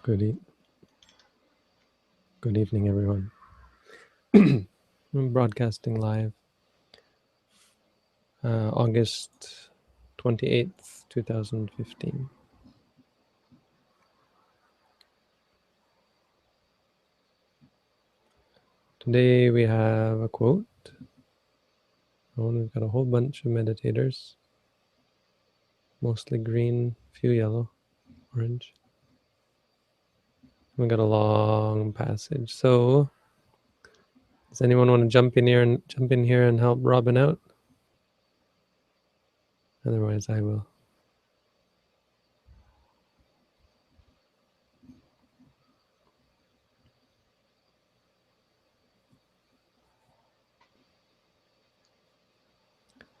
Good evening, everyone. I'm broadcasting live, August 28th, 2015. Today we have a quote. We've got a whole bunch of meditators, mostly green, few yellow, orange. We got a long passage. So, does anyone want to jump in here and help Robin out? Otherwise, I will.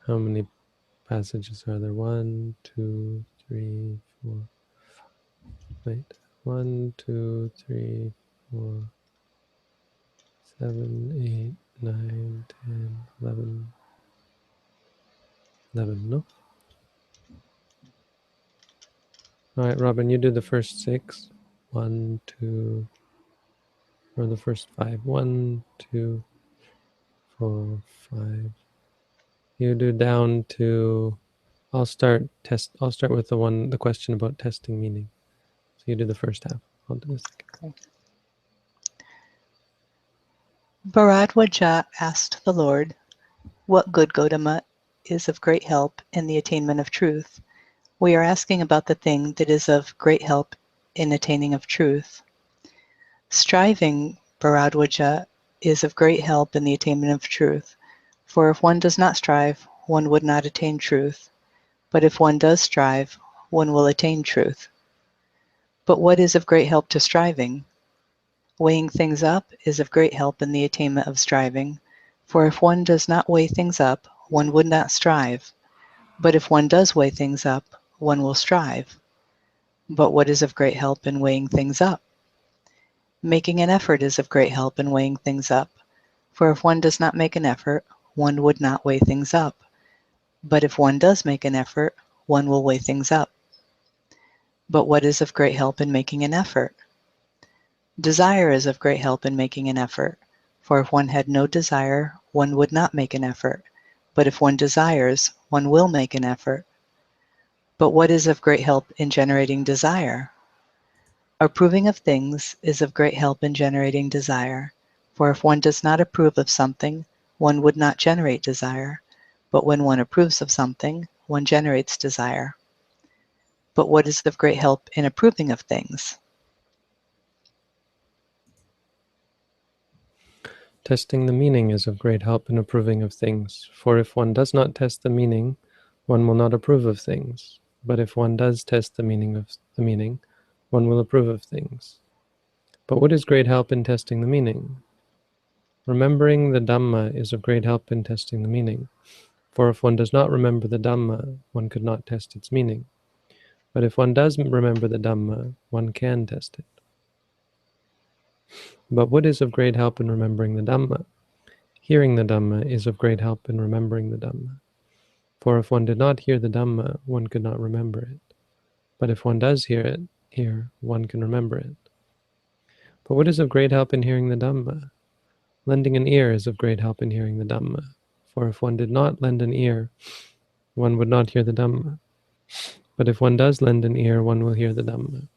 How many passages are there? 1, 2, 3, 4. Wait. 1, 2, 3, 4, 7, 8, 9, 10, 11. 11, no? Alright, Robin, you do the first 6. 1, 2, or the first 5. 1, 2, 4, 5. You do down to, I'll start with the question about testing meaning. So you do the first half. I'll do the second. Okay. Bharadwaja asked the Lord, "What good Gotama is of great help in the attainment of truth?" We are asking about the thing that is of great help in attaining of truth. Striving, Bharadwaja, is of great help in the attainment of truth. For if one does not strive, one would not attain truth. But if one does strive, one will attain truth. But what is of great help to striving? Weighing things up is of great help in the attainment of striving. For if one does not weigh things up, one would not strive. But if one does weigh things up, one will strive. But what is of great help in weighing things up? Making an effort is of great help in weighing things up. For if one does not make an effort, one would not weigh things up. But if one does make an effort, one will weigh things up. But what is of great help in making an effort? Desire is of great help in making an effort. For if one had no desire, one would not make an effort. But if one desires, one will make an effort. But what is of great help in generating desire? Approving of things is of great help in generating desire. For if one does not approve of something, one would not generate desire. But when one approves of something, one generates desire. But what is of great help in approving of things? Testing the meaning is of great help in approving of things, for if one does not test the meaning, one will not approve of things. But if one does test the meaning, one will approve of things. But what is great help in testing the meaning? Remembering the Dhamma is of great help in testing the meaning, for if one does not remember the Dhamma, one could not test its meaning. But if one does remember the Dhamma, one can test it. But what is of great help in remembering the Dhamma? Hearing the Dhamma is of great help in remembering the Dhamma. For if one did not hear the Dhamma, one could not remember it. But if one does hear, one can remember it. But what is of great help in hearing the Dhamma? Lending an ear is of great help in hearing the Dhamma. For if one did not lend an ear, one would not hear the Dhamma. But if one does lend an ear, one will hear the Dhamma.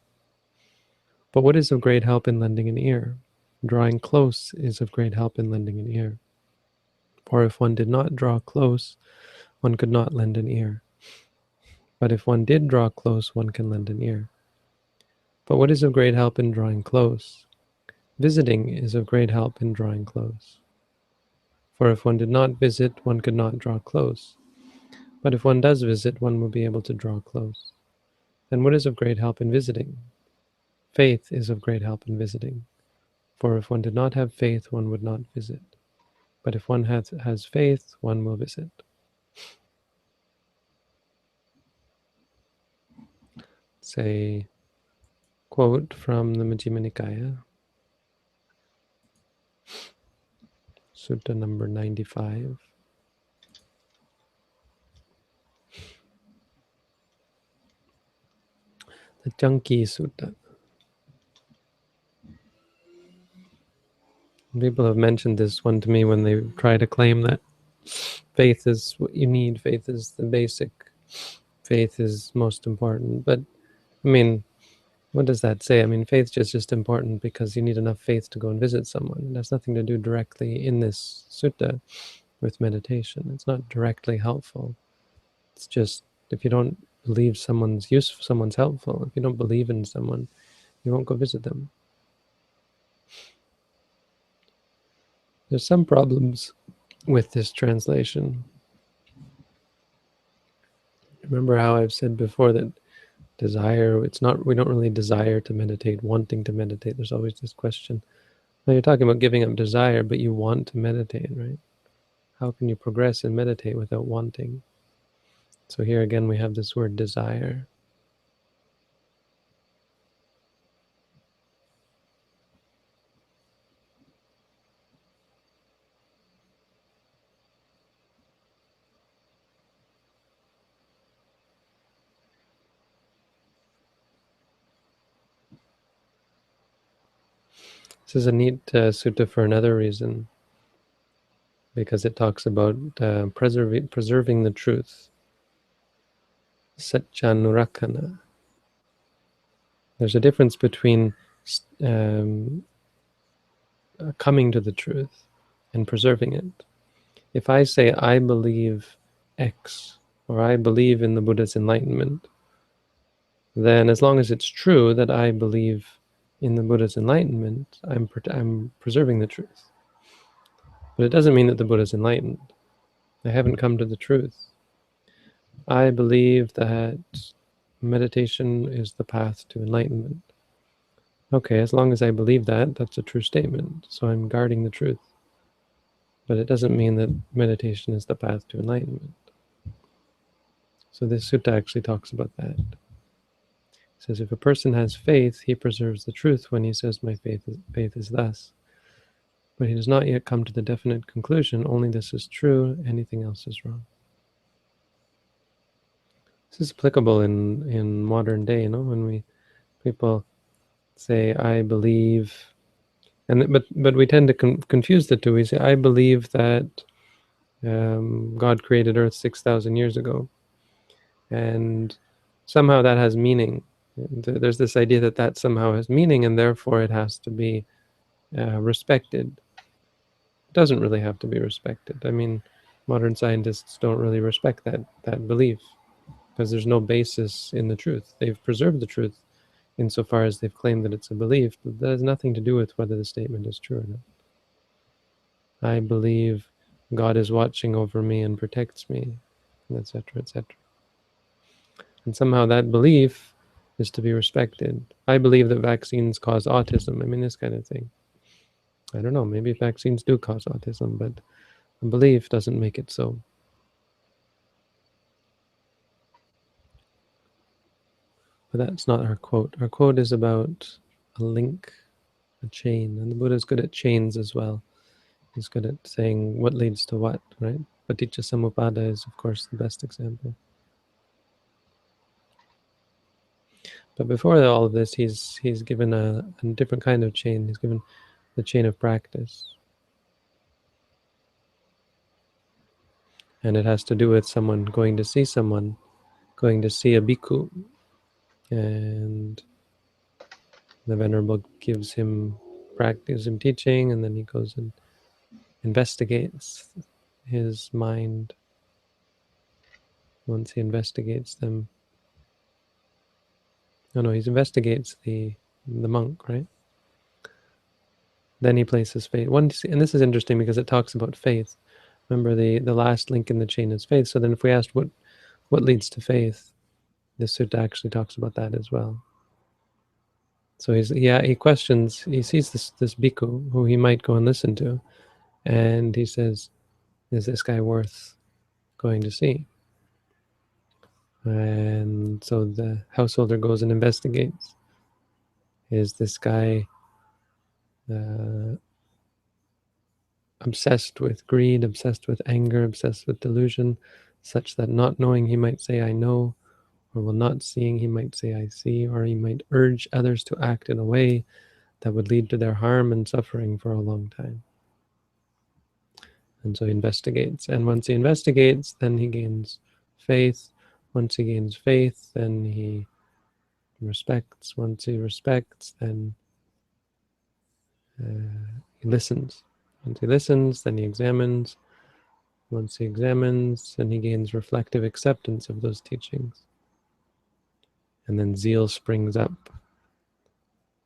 But what is of great help in lending an ear? Drawing close is of great help in lending an ear. For if one did not draw close, one could not lend an ear. But if one did draw close, one can lend an ear. But what is of great help in drawing close? Visiting is of great help in drawing close. For if one did not visit, one could not draw close. But if one does visit, one will be able to draw close. Then what is of great help in visiting? Faith is of great help in visiting. For if one did not have faith, one would not visit. But if one has faith, one will visit. Say, quote from the Majjhima Nikaya, Sutta number 95. The Chanki Sutta. People have mentioned this one to me when they try to claim that faith is what you need, faith is the basic, faith is most important. But I mean, what does that say? I mean, faith's just important because you need enough faith to go and visit someone. It has nothing to do directly in this sutta with meditation. It's not directly helpful. It's just if you don't believe someone's useful, someone's helpful, if you don't believe in someone, you won't go visit them. There's some problems with this translation. Remember how I've said before that desire, it's not, we don't really desire to meditate, wanting to meditate. There's always this question. Now you're talking about giving up desire, but you want to meditate, right? How can you progress and meditate without wanting? So here again we have this word desire. This is a neat sutta for another reason, because it talks about preserving the truth. Satchanurakkhana. There's a difference between coming to the truth and preserving it. If I say I believe X, or I believe in the Buddha's enlightenment, then as long as it's true that I believe in the Buddha's enlightenment, I'm preserving the truth. But it doesn't mean that the Buddha's enlightened. I haven't come to the truth. I believe that meditation is the path to enlightenment. Okay, as long as I believe that, that's a true statement. So I'm guarding the truth. But it doesn't mean that meditation is the path to enlightenment. So this sutta actually talks about that. It says if a person has faith, he preserves the truth when he says my faith is thus. But he does not yet come to the definite conclusion, only this is true, anything else is wrong. This is applicable in modern day, when people say I believe, but we tend to confuse the two. We say I believe that God created Earth 6,000 years ago, and somehow that has meaning. There's this idea that somehow has meaning, and therefore it has to be respected. It doesn't really have to be respected. I mean, modern scientists don't really respect that belief because there's no basis in the truth. They've preserved the truth insofar as they've claimed that it's a belief, but that has nothing to do with whether the statement is true or not. I believe God is watching over me and protects me, etc., etc. And somehow that belief is to be respected. I believe that vaccines cause autism. I mean, this kind of thing. I don't know, maybe vaccines do cause autism, but a belief doesn't make it so. But that's not our quote. Our quote is about a link, a chain, and the Buddha is good at chains as well. He's good at saying what leads to what, right? Paticca Samuppada is, of course, the best example. But before all of this, he's given a different kind of chain. He's given the chain of practice. And it has to do with someone going to see someone, going to see a bhikkhu, and the Venerable gives him practice, him teaching, and then he goes and investigates his mind. Once he investigates them, he investigates the monk, right? Then he places faith. And this is interesting because it talks about faith. Remember, the last link in the chain is faith. So then if we asked what leads to faith, this sutta actually talks about that as well. So he questions, he sees this bhikkhu who he might go and listen to, and he says, is this guy worth going to see? And so the householder goes and investigates. Is this guy obsessed with greed, obsessed with anger, obsessed with delusion, such that not knowing he might say, I know, or while not seeing he might say, I see, or he might urge others to act in a way that would lead to their harm and suffering for a long time. And so he investigates. And once he investigates, then he gains faith. Once he gains faith, then he respects. Once he respects, then he listens. Once he listens, then he examines. Once he examines, then he gains reflective acceptance of those teachings. And then zeal springs up.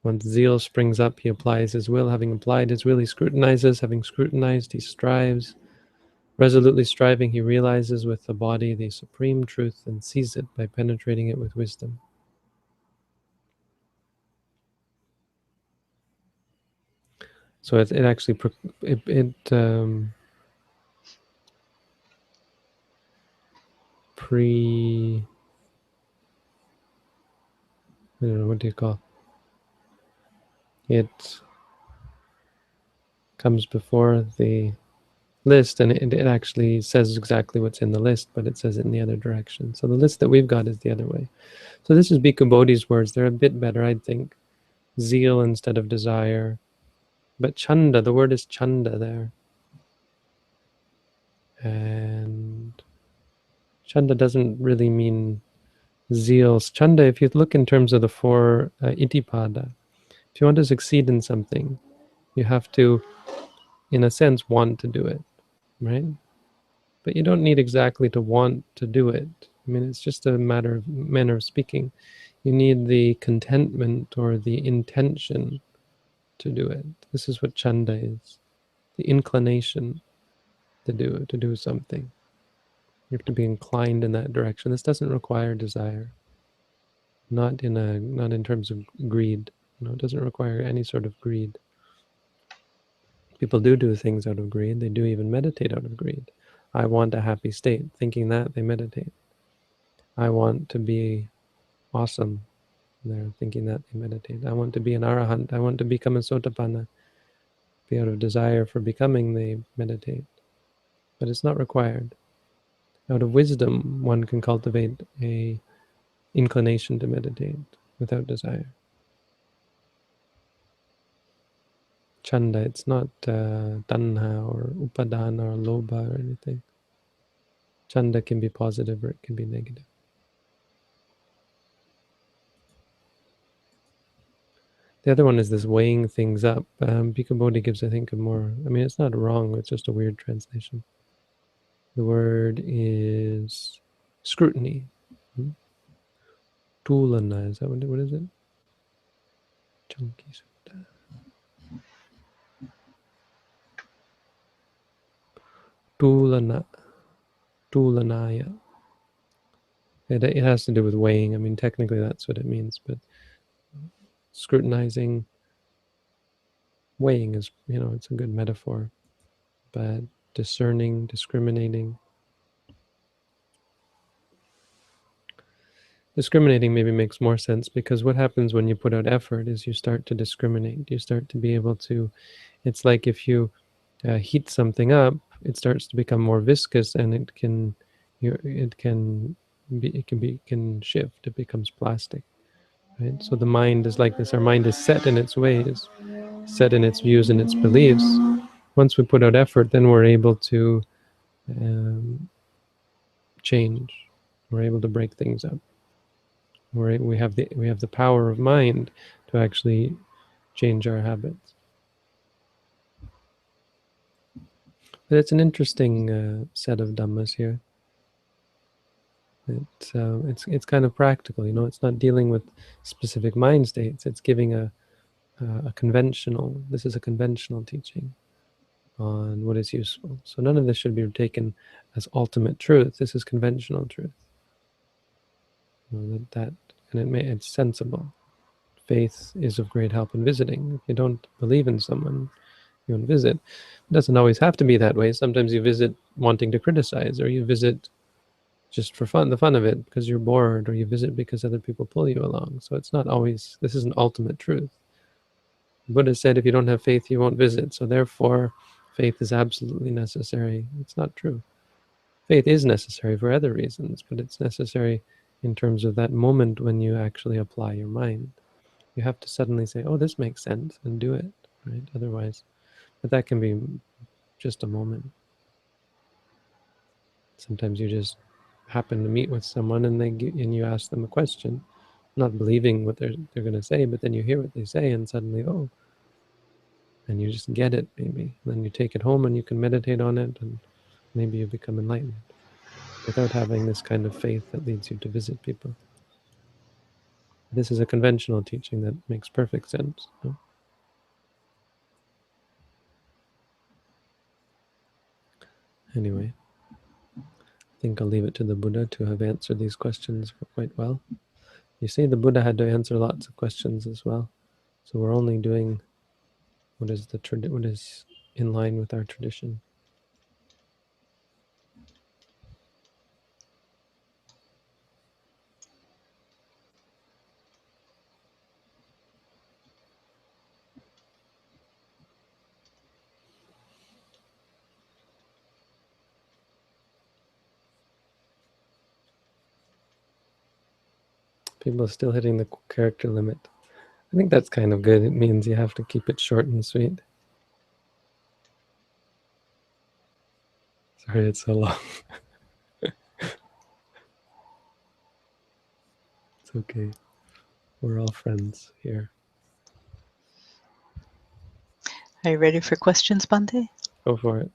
Once zeal springs up, he applies his will. Having applied his will, he scrutinizes. Having scrutinized, he strives. Resolutely striving, he realizes with the body the supreme truth and sees it by penetrating it with wisdom. So it actually I don't know, what do you call it? Comes before the list, and it actually says exactly what's in the list, but it says it in the other direction. So the list that we've got is the other way. So this is Bhikkhu Bodhi's words. They're a bit better, I think. Zeal instead of desire. But chanda, the word is chanda there. And chanda doesn't really mean zeal. Chanda, if you look in terms of the four itipada, if you want to succeed in something, you have to, in a sense, want to do it, right? But you don't need exactly to want to do it. I mean, it's just a manner of speaking. You need the contentment or the intention to do it. This is what chanda is, the inclination to do something. You have to be inclined in that direction. This doesn't require desire. Not in terms of greed. It doesn't require any sort of greed. People do things out of greed. They do even meditate out of greed. I want a happy state. Thinking that, they meditate. I want to be awesome. They're thinking that, they meditate. I want to be an arahant. I want to become a sotapanna. Be out of desire for becoming, they meditate. But it's not required. Out of wisdom, one can cultivate a inclination to meditate without desire. Chanda, it's not tanha or upadana or lobha or anything. Chanda can be positive or it can be negative. The other one is this weighing things up. Bhikkhu Bodhi gives, I think, a more, I mean, it's not wrong, it's just a weird translation. The word is scrutiny. Tulana, is that what is it? Chunky Sutta. Tulana. Tulanaya. It has to do with weighing. I mean, technically that's what it means, but scrutinizing, weighing is, it's a good metaphor. But discerning, discriminating. Discriminating maybe makes more sense, because what happens when you put out effort is you start to discriminate. You start to be able to, it's like if you heat something up, it starts to become more viscous, and it can shift. It becomes plastic, right? So the mind is like this. Our mind is set in its ways, set in its views and its beliefs. Once we put out effort, then we're able to change. We're able to break things up. We have the power of mind to actually change our habits. But it's an interesting set of dhammas here. It's kind of practical, It's not dealing with specific mind states. It's giving a conventional. This is a conventional teaching on what is useful. So none of this should be taken as ultimate truth. This is conventional truth. It's sensible. Faith is of great help in visiting. If you don't believe in someone, you don't visit. It doesn't always have to be that way. Sometimes you visit wanting to criticize, or you visit just for fun, the fun of it, because you're bored, or you visit because other people pull you along. So it's not always, this isn't ultimate truth. Buddha said, if you don't have faith, you won't visit. So therefore, faith is absolutely necessary. It's not true. Faith is necessary for other reasons, but it's necessary in terms of that moment when you actually apply your mind. You have to suddenly say, oh, this makes sense, and do it, right? Otherwise, but that can be just a moment. Sometimes you just happen to meet with someone and you ask them a question, not believing what they're going to say, but then you hear what they say and suddenly, oh, and you just get it, maybe. And then you take it home and you can meditate on it, and maybe you become enlightened without having this kind of faith that leads you to visit people. This is a conventional teaching that makes perfect sense. No? Anyway, I think I'll leave it to the Buddha to have answered these questions quite well. You see, the Buddha had to answer lots of questions as well. So we're only doing what is in line with our tradition. People are still hitting the character limit. I think that's kind of good. It means you have to keep it short and sweet. Sorry, it's so long. It's okay. We're all friends here. Are you ready for questions, Bhante? Go for it.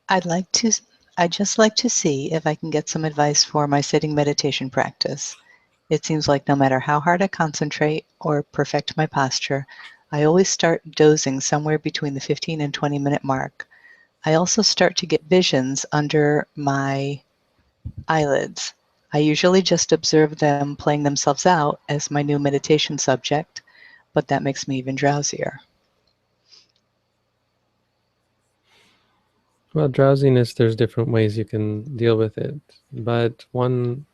I'd just like to see if I can get some advice for my sitting meditation practice. It seems like no matter how hard I concentrate or perfect my posture, I always start dozing somewhere between the 15 and 20-minute mark. I also start to get visions under my eyelids. I usually just observe them playing themselves out as my new meditation subject, but that makes me even drowsier. Well, drowsiness, there's different ways you can deal with it. But one,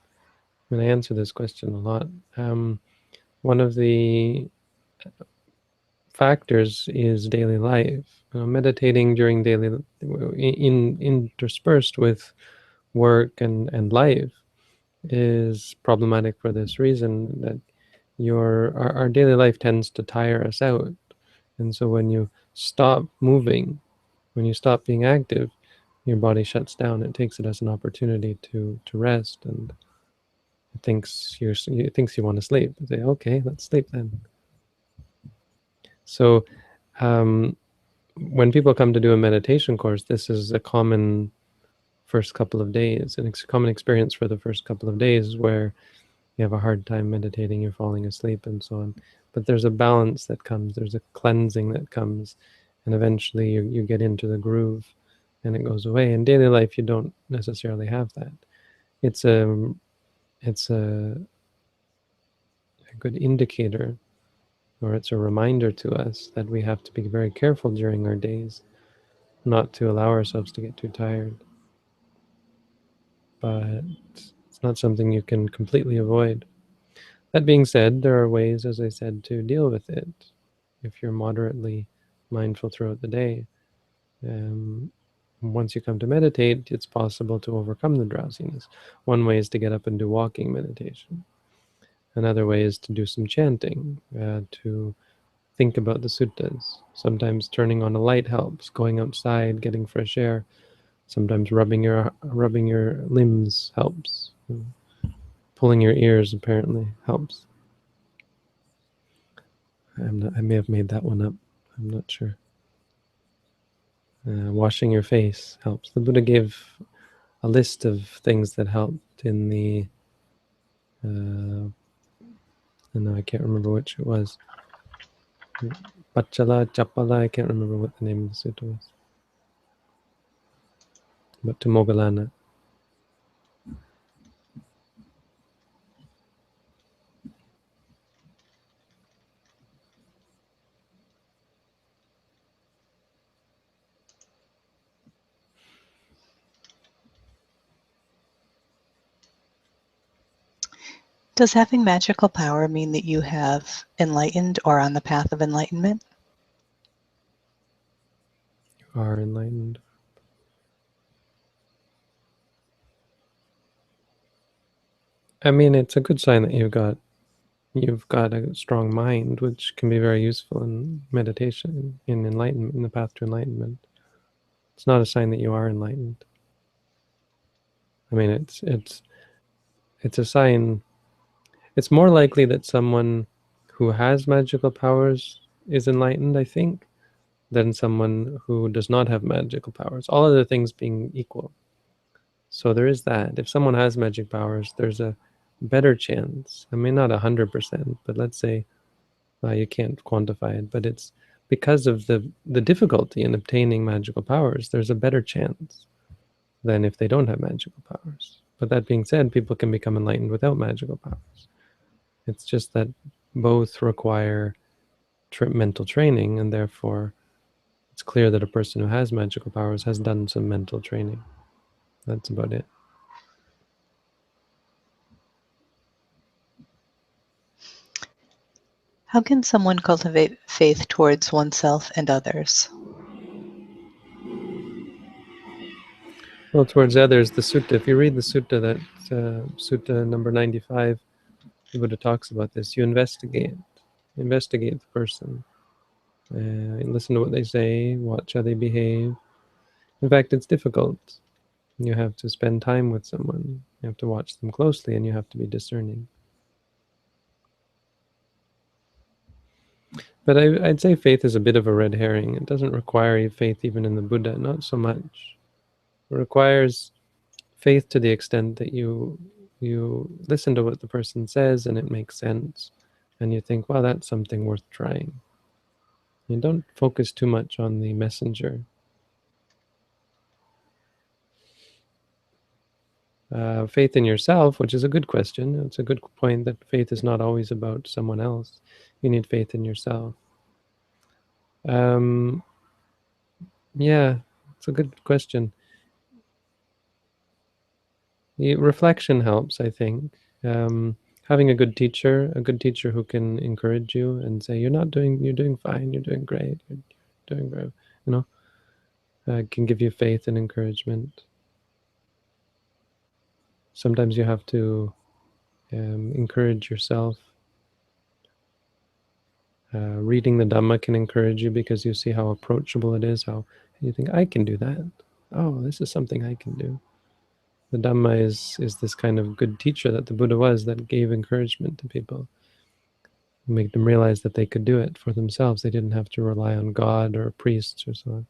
when I answer this question a lot, one of the factors is daily life. Meditating during interspersed with work and life is problematic for this reason, that our daily life tends to tire us out. And so when you stop moving, when you stop being active, your body shuts down. It takes it as an opportunity to rest, and it thinks you want to sleep. You say, okay, let's sleep then. So when people come to do a meditation course, this is a common first couple of days, and it's a common experience for the first couple of days where you have a hard time meditating, you're falling asleep, and so on. But there's a balance that comes, there's a cleansing that comes, and eventually you get into the groove and it goes away. In daily life, you don't necessarily have that. It's a good indicator, or it's a reminder to us that we have to be very careful during our days not to allow ourselves to get too tired. But it's not something you can completely avoid. That being said, there are ways, as I said, to deal with it. If you're moderately mindful throughout the day, once you come to meditate, it's possible to overcome the drowsiness. One way is to get up and do walking meditation. Another way is to do some chanting, to think about the suttas. Sometimes turning on a light helps, going outside, getting fresh air. Sometimes rubbing your limbs helps. Pulling your ears apparently helps. I may have made that one up. I'm not sure. Washing your face helps. The Buddha gave a list of things that helped in the. No, I can't remember which it was. Pachala, Chapala, I can't remember what the name of the sutta was. But to Moggallana. Does having magical power mean that you have enlightened or on the path of enlightenment? You are enlightened. I mean, it's a good sign that you've got you've got a strong mind, which can be very useful in meditation, in enlightenment, in the path to enlightenment. It's not a sign that you are enlightened. I mean, it's a sign. It's more likely that someone who has magical powers is enlightened, I think, than someone who does not have magical powers. All other things being equal. So there is that. If someone has magic powers, there's a better chance. I mean, not 100%, but let's say you can't quantify it, but it's because of the difficulty in obtaining magical powers, there's a better chance than if they don't have magical powers. But that being said, people can become enlightened without magical powers. It's just that both require mental training, and therefore it's clear that a person who has magical powers has done some mental training. That's about it. How can someone cultivate faith towards oneself and others? Well, towards others, the sutta, if you read the sutta, that sutta number 95, the Buddha talks about this. You investigate the person. Listen to what they say, watch how they behave. In fact, it's difficult. You have to spend time with someone. You have to watch them closely, and you have to be discerning. But I'd say faith is a bit of a red herring. It doesn't require faith even in the Buddha, not so much. It requires faith to the extent that you listen to what the person says and it makes sense, and you think, well, that's something worth trying. You don't focus too much on the messenger. Faith in yourself, which is a good question. It's a good point that faith is not always about someone else. You need faith in yourself. Yeah, it's a good question. Reflection helps, I think. Having a good teacher who can encourage you and say, you're doing fine, you're doing great, you're doing great, can give you faith and encouragement. Sometimes you have to encourage yourself. Reading the Dhamma can encourage you because you see how approachable it is, how you think, I can do that. Oh, this is something I can do. The Dhamma is this kind of good teacher that the Buddha was, that gave encouragement to people, make them realize that they could do it for themselves. They didn't have to rely on God or priests or so on.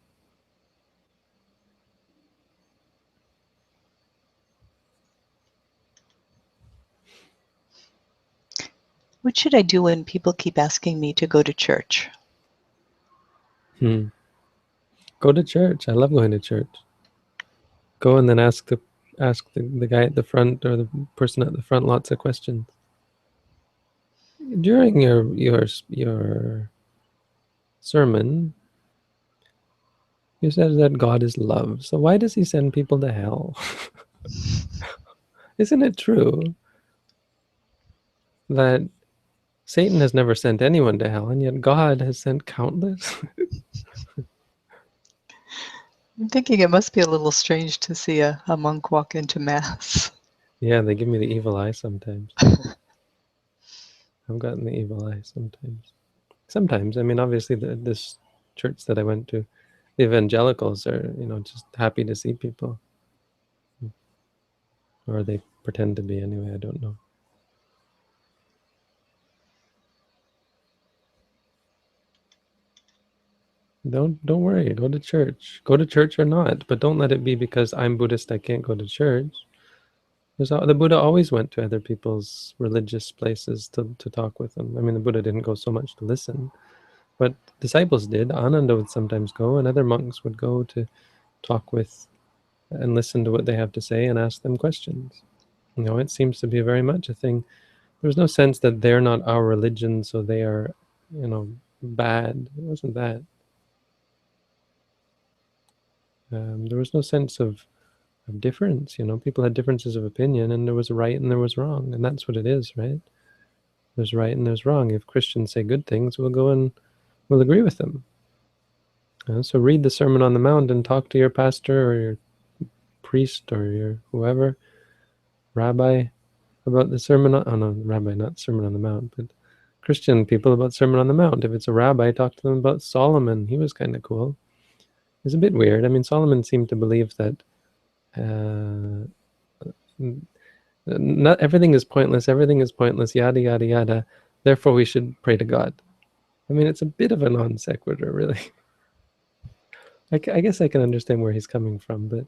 What should I do when people keep asking me to go to church? Go to church. I love going to church. Go and then ask the guy at the front or the person at the front lots of questions. During your sermon, you said that God is love. So why does he send people to hell? Isn't it true that Satan has never sent anyone to hell, and yet God has sent countless? I'm thinking it must be a little strange to see a monk walk into Mass. Yeah, they give me the evil eye sometimes. I've gotten the evil eye sometimes. Sometimes, I mean, obviously, this church that I went to, the evangelicals are, just happy to see people. Or they pretend to be anyway, I don't know. Don't worry, go to church. Go to church or not, but don't let it be because I'm Buddhist, I can't go to church. The Buddha always went to other people's religious places to talk with them. I mean, the Buddha didn't go so much to listen, but disciples did. Ananda would sometimes go, and other monks would go to talk with and listen to what they have to say and ask them questions. It seems to be very much a thing. There's no sense that they're not our religion, so they are, bad. It wasn't that. There was no sense of difference. People had differences of opinion, and there was right and there was wrong, and that's what it is, right? There's right and there's wrong. If Christians say good things, we'll go and we'll agree with them. So read the Sermon on the Mount and talk to your pastor or your priest or your whoever, rabbi, about the Sermon on, oh no, rabbi, not Sermon on the Mount, but Christian people about Sermon on the Mount. If it's a rabbi, talk to them about Solomon. He was kind of cool. It's a bit weird. I mean, Solomon seemed to believe that not everything is pointless. Everything is pointless. Yada yada yada. Therefore, we should pray to God. I mean, it's a bit of a non sequitur, really. I guess I can understand where he's coming from, but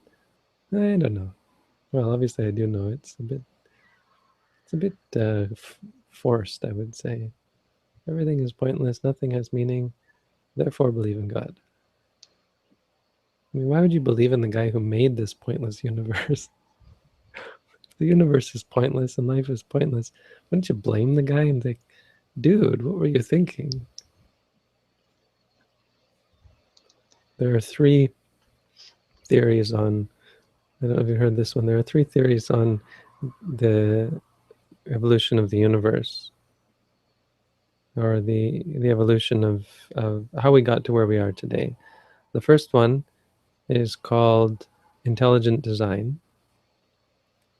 I don't know. Well, obviously, I do know it's a bit forced, I would say. Everything is pointless. Nothing has meaning. Therefore, believe in God. I mean, why would you believe in the guy who made this pointless universe? The universe is pointless and life is pointless. Wouldn't you blame the guy and think, dude, what were you thinking? There are three theories on, I don't know if you heard this one, there are three theories on the evolution of the universe, or the evolution of how we got to where we are today. The first one is called intelligent design.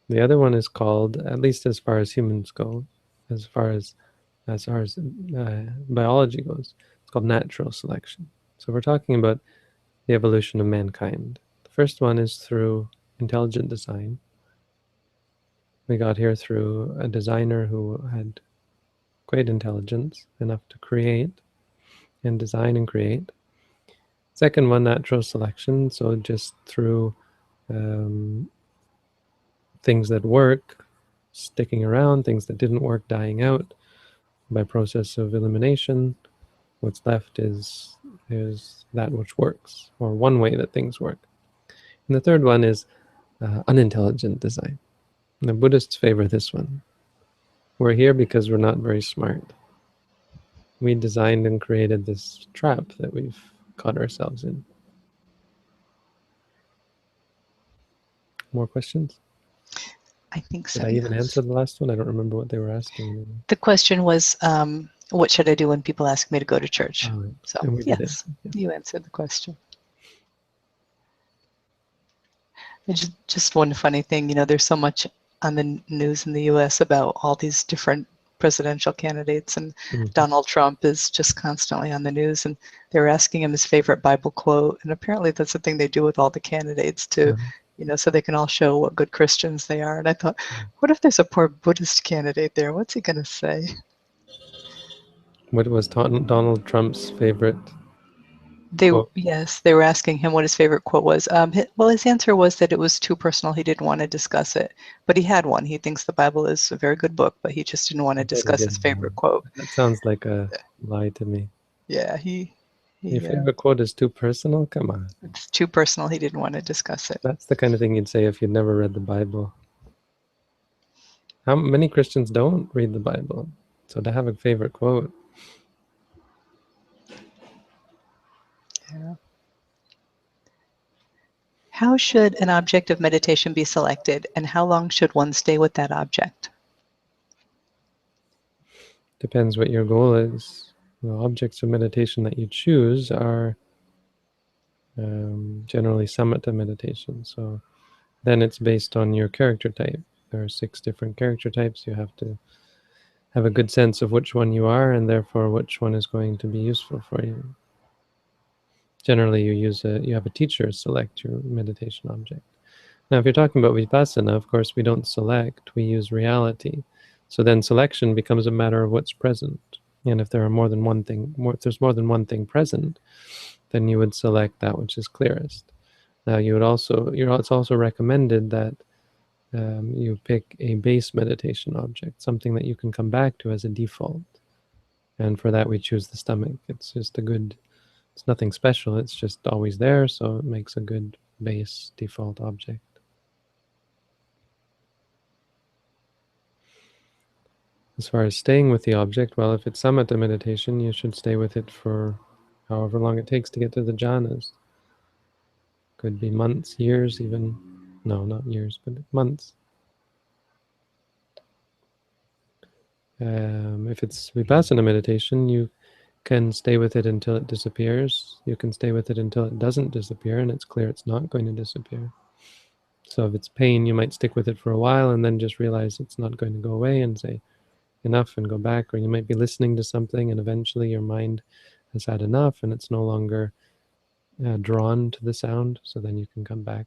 The other one is called, at least as far as humans go, as far as biology goes, it's called natural selection. So we're talking about the evolution of mankind. The first one is through intelligent design. We got here through a designer who had great intelligence, enough to create and design and create. Second one, natural selection. So just through things that work sticking around, things that didn't work dying out by process of elimination. What's left is that which works, or one way that things work. And the third one is unintelligent design. And the Buddhists favor this one. We're here because we're not very smart. We designed and created this trap that we've caught ourselves in. More questions? I think so. Did I even answer the last one? I don't remember what they were asking. The question was, what should I do when people ask me to go to church? Oh, so yes, you answered the question. Just one funny thing, there's so much on the news in the US about all these different presidential candidates, and Donald Trump is just constantly on the news, and they were asking him his favorite Bible quote, and apparently that's the thing they do with all the candidates too. So they can all show what good Christians they are. And I thought, what if there's a poor Buddhist candidate there? What's he going to say? What was Donald Trump's favorite quote? Yes, they were asking him what his favorite quote was. His answer was that it was too personal. He didn't want to discuss it, but he had one. He thinks the Bible is a very good book, but he just didn't want to discuss his favorite quote. That sounds like a lie to me. Yeah, your favorite quote is too personal? Come on. It's too personal. He didn't want to discuss it. That's the kind of thing you'd say if you'd never read the Bible. How many Christians don't read the Bible? So to have a favorite quote. Yeah. How should an object of meditation be selected, and how long should one stay with that object? Depends what your goal is. The objects of meditation that you choose are generally samatha meditation. So then it's based on your character type. There are 6 different character types. You have to have a good sense of which one you are, and therefore which one is going to be useful for you. Generally, you have a teacher select your meditation object. Now, if you're talking about vipassana, of course, we don't select, we use reality. So then selection becomes a matter of what's present. And if there are if there's more than one thing present, then you would select that which is clearest. Now, it's also recommended that you pick a base meditation object, something that you can come back to as a default. And for that, we choose the stomach. It's nothing special, it's just always there, so it makes a good base default object. As far as staying with the object, well, if it's samatha meditation, you should stay with it for however long it takes to get to the jhanas. Could be months, years, even. No, not years, but months. If it's vipassana meditation, you can stay with it until it disappears. You can stay with it until it doesn't disappear, and it's clear it's not going to disappear. So if it's pain, you might stick with it for a while and then just realize it's not going to go away and say, enough and go back, or you might be listening to something and eventually your mind has had enough and it's no longer drawn to the sound, so then you can come back.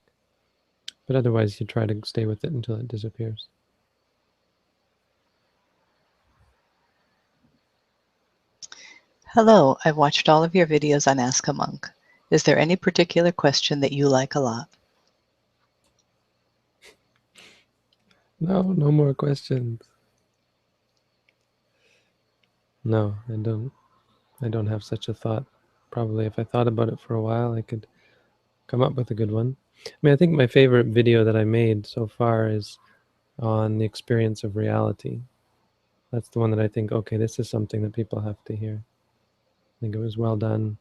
But otherwise you try to stay with it until it disappears. Hello, I've watched all of your videos on Ask a Monk. Is there any particular question that you like a lot? No more questions. No, I don't have such a thought. Probably if I thought about it for a while, I could come up with a good one. I mean, I think my favorite video that I made so far is on the experience of reality. That's the one that I think, okay, this is something that people have to hear. I think it was well done,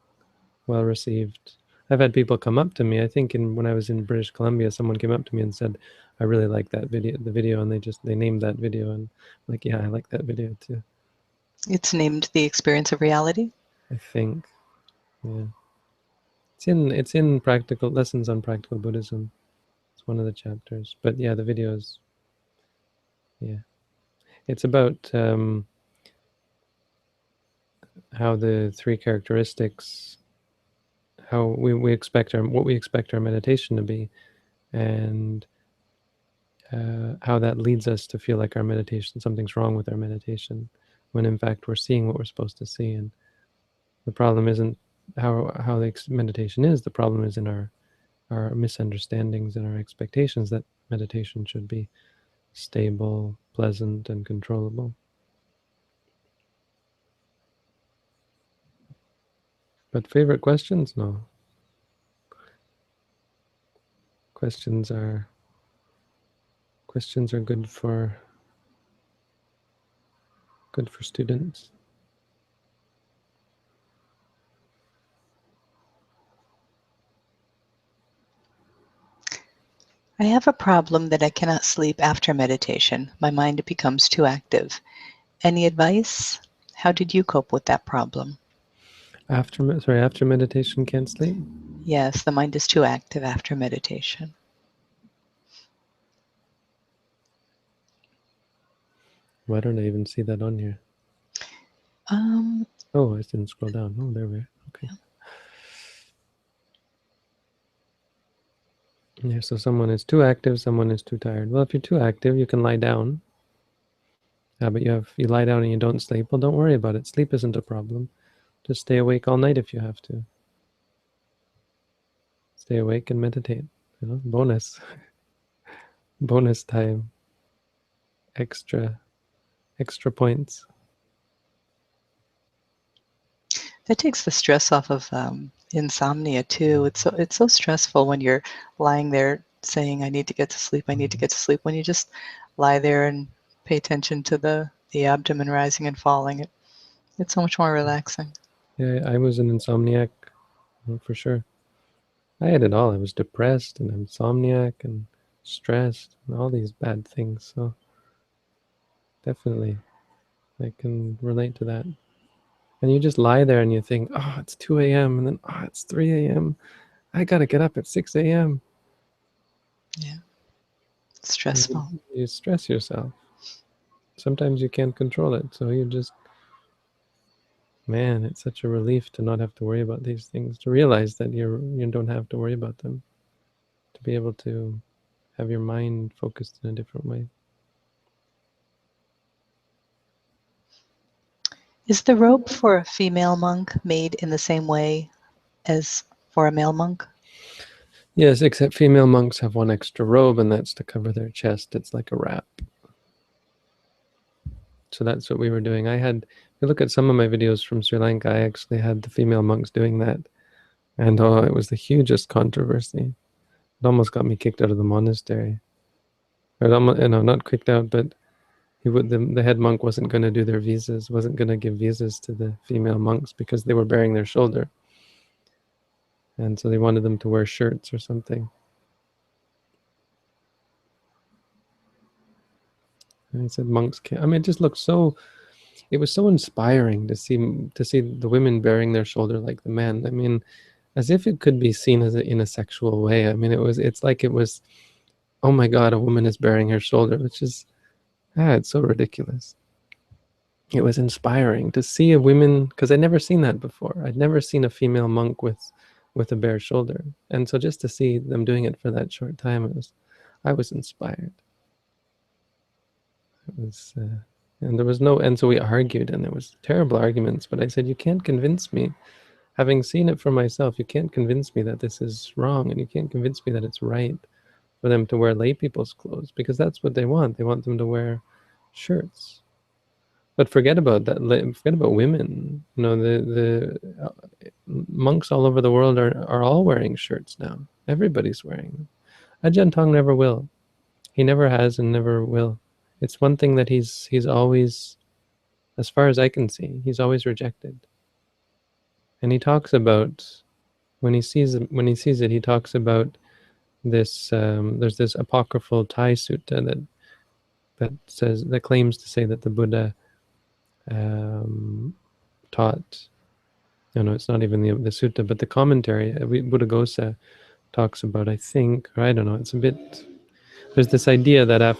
well received. I've had people come up to me. I think when I was in British Columbia, someone came up to me and said, "I really like that video," and they named that video, and I'm like, yeah, I like that video too. It's named The Experience of Reality? I think, yeah. It's in practical lessons on practical Buddhism. It's one of the chapters. But yeah, the video is, yeah, it's about how the three characteristics, how we expect what we expect our meditation to be, and how that leads us to feel like our meditation, something's wrong with our meditation, when in fact we're seeing what we're supposed to see. And the problem isn't how the meditation is. The problem is in our misunderstandings and our expectations that meditation should be stable, pleasant, and controllable. But favorite questions? No. Questions are good for students. I have a problem that I cannot sleep after meditation. My mind becomes too active. Any advice? How did you cope with that problem? After meditation, can't sleep? Yes, the mind is too active after meditation. Why don't I even see that on here? Oh, I didn't scroll down. Oh, there we are. Okay. Yeah, so someone is too active, someone is too tired. Well, if you're too active, you can lie down. But you lie down and you don't sleep. Well, don't worry about it. Sleep isn't a problem. Just stay awake all night if you have to. Stay awake and meditate. Bonus. Bonus time. Extra points. That takes the stress off of insomnia too. It's so stressful when you're lying there saying, "I need to get to sleep. I need to get to sleep." When you just lie there and pay attention to the abdomen rising and falling, it's so much more relaxing. Yeah, I was an insomniac, for sure. I had it all. I was depressed and insomniac and stressed and all these bad things. So definitely, I can relate to that. And you just lie there and you think, oh, it's 2 a.m. and then, oh, it's 3 a.m. I got to get up at 6 a.m. Yeah. It's stressful. You stress yourself. Sometimes you can't control it. So you just, man, it's such a relief to not have to worry about these things, to realize that you don't have to worry about them, to be able to have your mind focused in a different way. Is the robe for a female monk made in the same way as for a male monk? Yes, except female monks have one extra robe, and that's to cover their chest. It's like a wrap. So that's what we were doing. If you look at some of my videos from Sri Lanka, I actually had the female monks doing that. And it was the hugest controversy. It almost got me kicked out of the monastery. Or almost, not kicked out, but the head monk wasn't going to do their visas, wasn't going to give visas to the female monks because they were bearing their shoulder. And so they wanted them to wear shirts or something. And he said monks can't. I mean, it just looked so. It was so inspiring to see the women bearing their shoulder like the men. I mean, as if it could be seen in a sexual way. I mean, it's like it was, oh my God, a woman is bearing her shoulder, which is, it's so ridiculous. it was inspiring to see a woman, because I'd never seen that before. I'd never seen a female monk with a bare shoulder, and so just to see them doing it for that short time, I was inspired. It was, and there was no, and so we argued, and there was terrible arguments. But I said, you can't convince me, having seen it for myself. You can't convince me that this is wrong, and you can't convince me that it's right for them to wear lay people's clothes, because that's what they want. They want them to wear shirts. But forget about that. Forget about women. You know, monks all over the world are all wearing shirts now. Everybody's wearing them. Ajahn Tong never will. He never has and never will. It's one thing that he's always, as far as I can see, he's always rejected. And he talks about, when he sees it, he talks about this. There's this apocryphal Thai sutta that claims to say that the Buddha taught. No, it's not even the sutta, but the commentary. Buddhaghosa talks about, I think, or I don't know. It's a bit. There's this idea that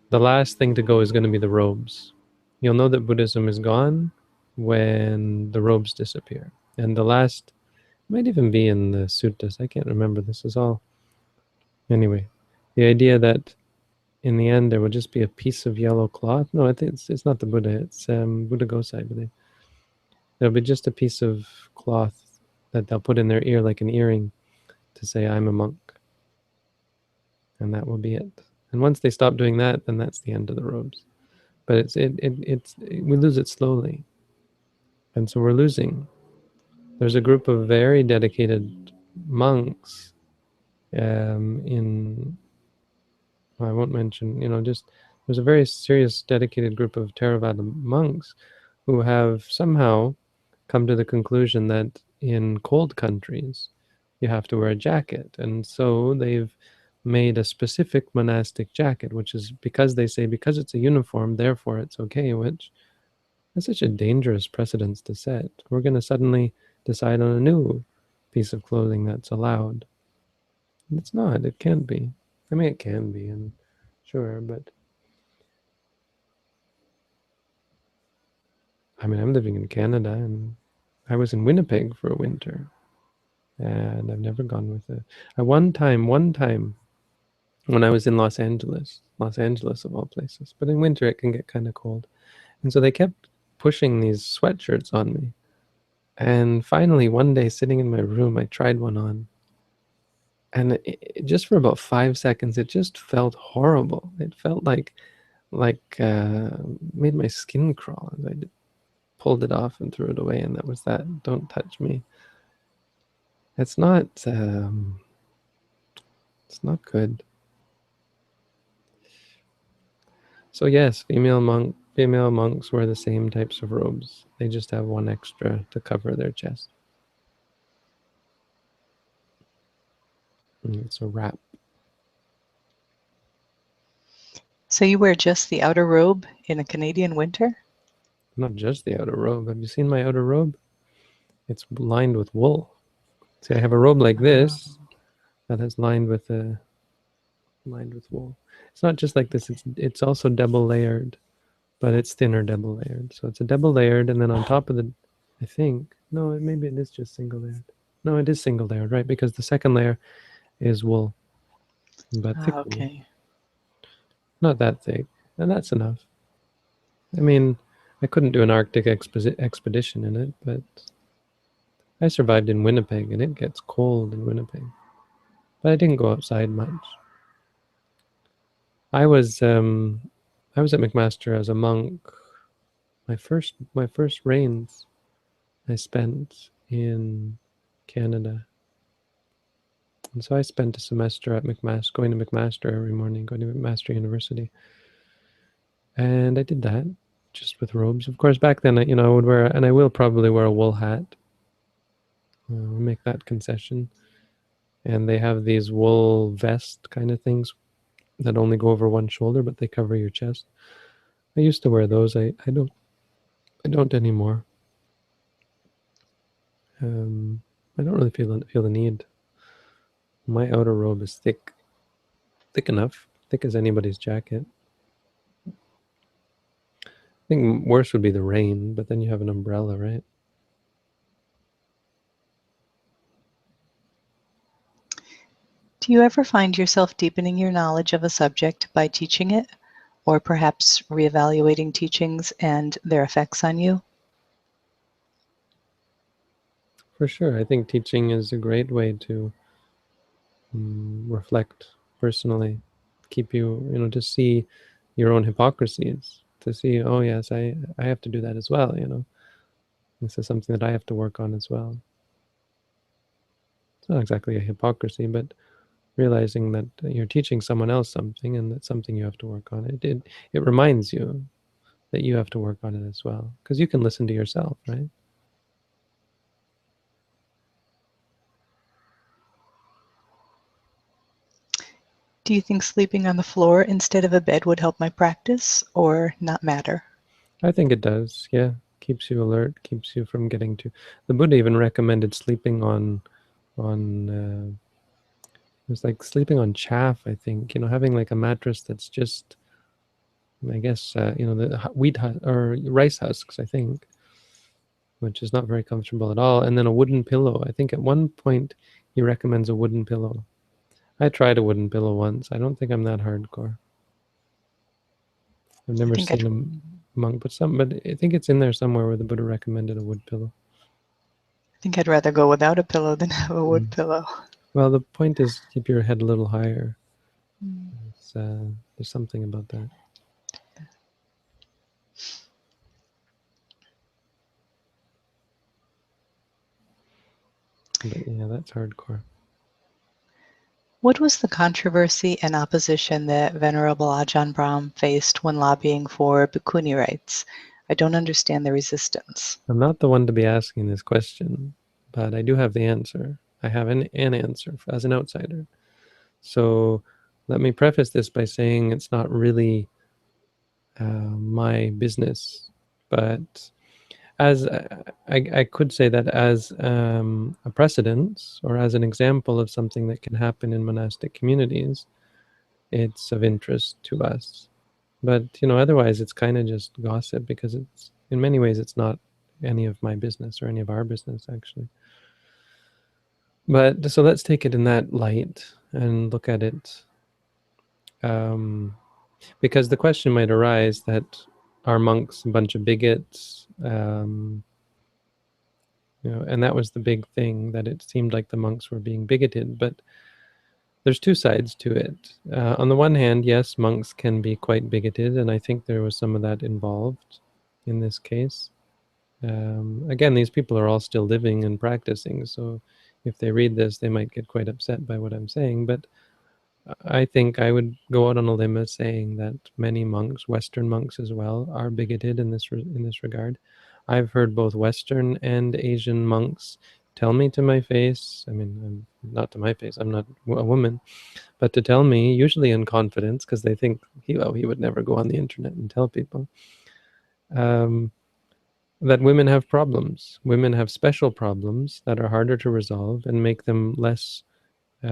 the last thing to go is going to be the robes. You'll know that Buddhism is gone when the robes disappear. And the last might even be in the suttas. I can't remember. This is all. Anyway, the idea that in the end there will just be a piece of yellow cloth. No, I think it's not the Buddha. It's Buddhaghosa, I believe. There'll be just a piece of cloth that they'll put in their ear like an earring to say, I'm a monk. And that will be it. And once they stop doing that, then that's the end of the robes. But we lose it slowly. And so we're losing. There's a group of very dedicated monks in, well, I won't mention, just there's a very serious dedicated group of Theravada monks who have somehow come to the conclusion that in cold countries you have to wear a jacket. And so they've made a specific monastic jacket, which is because they say, because it's a uniform, therefore it's okay, which is such a dangerous precedence to set. We're going to suddenly decide on a new piece of clothing that's allowed. And it's not, it can't be. I mean, it can be, and sure, but I mean, I'm living in Canada, and I was in Winnipeg for a winter, and I've never gone with one time, when I was in Los Angeles of all places, but in winter it can get kind of cold. And so they kept pushing these sweatshirts on me. And finally, one day sitting in my room, I tried one on. And just for about 5 seconds, it just felt horrible. It felt like made my skin crawl. I pulled it off and threw it away, and that was that. Don't touch me. It's not good. So yes, female monks wear the same types of robes. They just have one extra to cover their chest. And it's a wrap. So you wear just the outer robe in a Canadian winter? Not just the outer robe. Have you seen my outer robe? It's lined with wool. See, I have a robe like this that is lined with wool. It's not just like this. It's also double layered, but it's thinner double layered. So it's a double layered, and then on top of the, I think, no, maybe it is just single layered. No, it is single layered, right? Because the second layer is wool, but thick wool. Okay. Not that thick, and that's enough. I mean, I couldn't do an Arctic expedition in it, but I survived in Winnipeg, and it gets cold in Winnipeg. But I didn't go outside much. I was at McMaster as a monk. My first reigns I spent in Canada, and so I spent a semester at McMaster, going to McMaster every morning, going to McMaster University, and I did that just with robes. Of course, back then, I would wear, and I will probably wear a wool hat. We'll make that concession. And they have these wool vest kind of things that only go over one shoulder, but they cover your chest. I used to wear those. I don't anymore. I don't really feel the need. My outer robe is thick enough, thick as anybody's jacket. think worse would be the rain, but then you have an umbrella, right? Do you ever find yourself deepening your knowledge of a subject by teaching it, or perhaps reevaluating teachings and their effects on you? For sure. I think teaching is a great way to reflect personally, keep you, to see your own hypocrisies, to see, oh yes, I have to do that as well, This is something that I have to work on as well. It's not exactly a hypocrisy, but realizing that you're teaching someone else something and that's something you have to work on. It reminds you that you have to work on it as well, because you can listen to yourself, right? Do you think sleeping on the floor instead of a bed would help my practice, or not matter? I think it does, yeah. Keeps you alert, keeps you from getting to... The Buddha even recommended sleeping on it was like sleeping on chaff, I think, having like a mattress that's just, I guess, the wheat or rice husks, I think, which is not very comfortable at all. And then a wooden pillow. I think at one point he recommends a wooden pillow. I tried a wooden pillow once. I don't think I'm that hardcore. I've never seen a monk put some, but I think it's in there somewhere where the Buddha recommended a wood pillow. I think I'd rather go without a pillow than have a wood pillow. Well, the point is to keep your head a little higher. There's something about that. But yeah, that's hardcore. What was the controversy and opposition that Venerable Ajahn Brahm faced when lobbying for bhikkhuni rights? I don't understand the resistance. I'm not the one to be asking this question, but I do have the answer. I have an answer as an outsider. So let me preface this by saying it's not really my business, but as I could say that as a precedent or as an example of something that can happen in monastic communities, it's of interest to us. But otherwise it's kind of just gossip, because it's, in many ways, it's not any of my business or any of our business, actually. But so let's take it in that light and look at it, because the question might arise that are monks a bunch of bigots? And that was the big thing, that it seemed like the monks were being bigoted. But there's two sides to it. On the one hand, yes, monks can be quite bigoted, and I think there was some of that involved in this case. Again, these people are all still living and practicing, so if they read this, they might get quite upset by what I'm saying. But I think I would go out on a limb as saying that many monks, Western monks as well, are bigoted in this regard. I've heard both Western and Asian monks tell me to my face, I mean, not to my face, I'm not a woman, but to tell me, usually in confidence, because they think he would never go on the internet and tell people, that women have problems. Women have special problems that are harder to resolve and make them less, what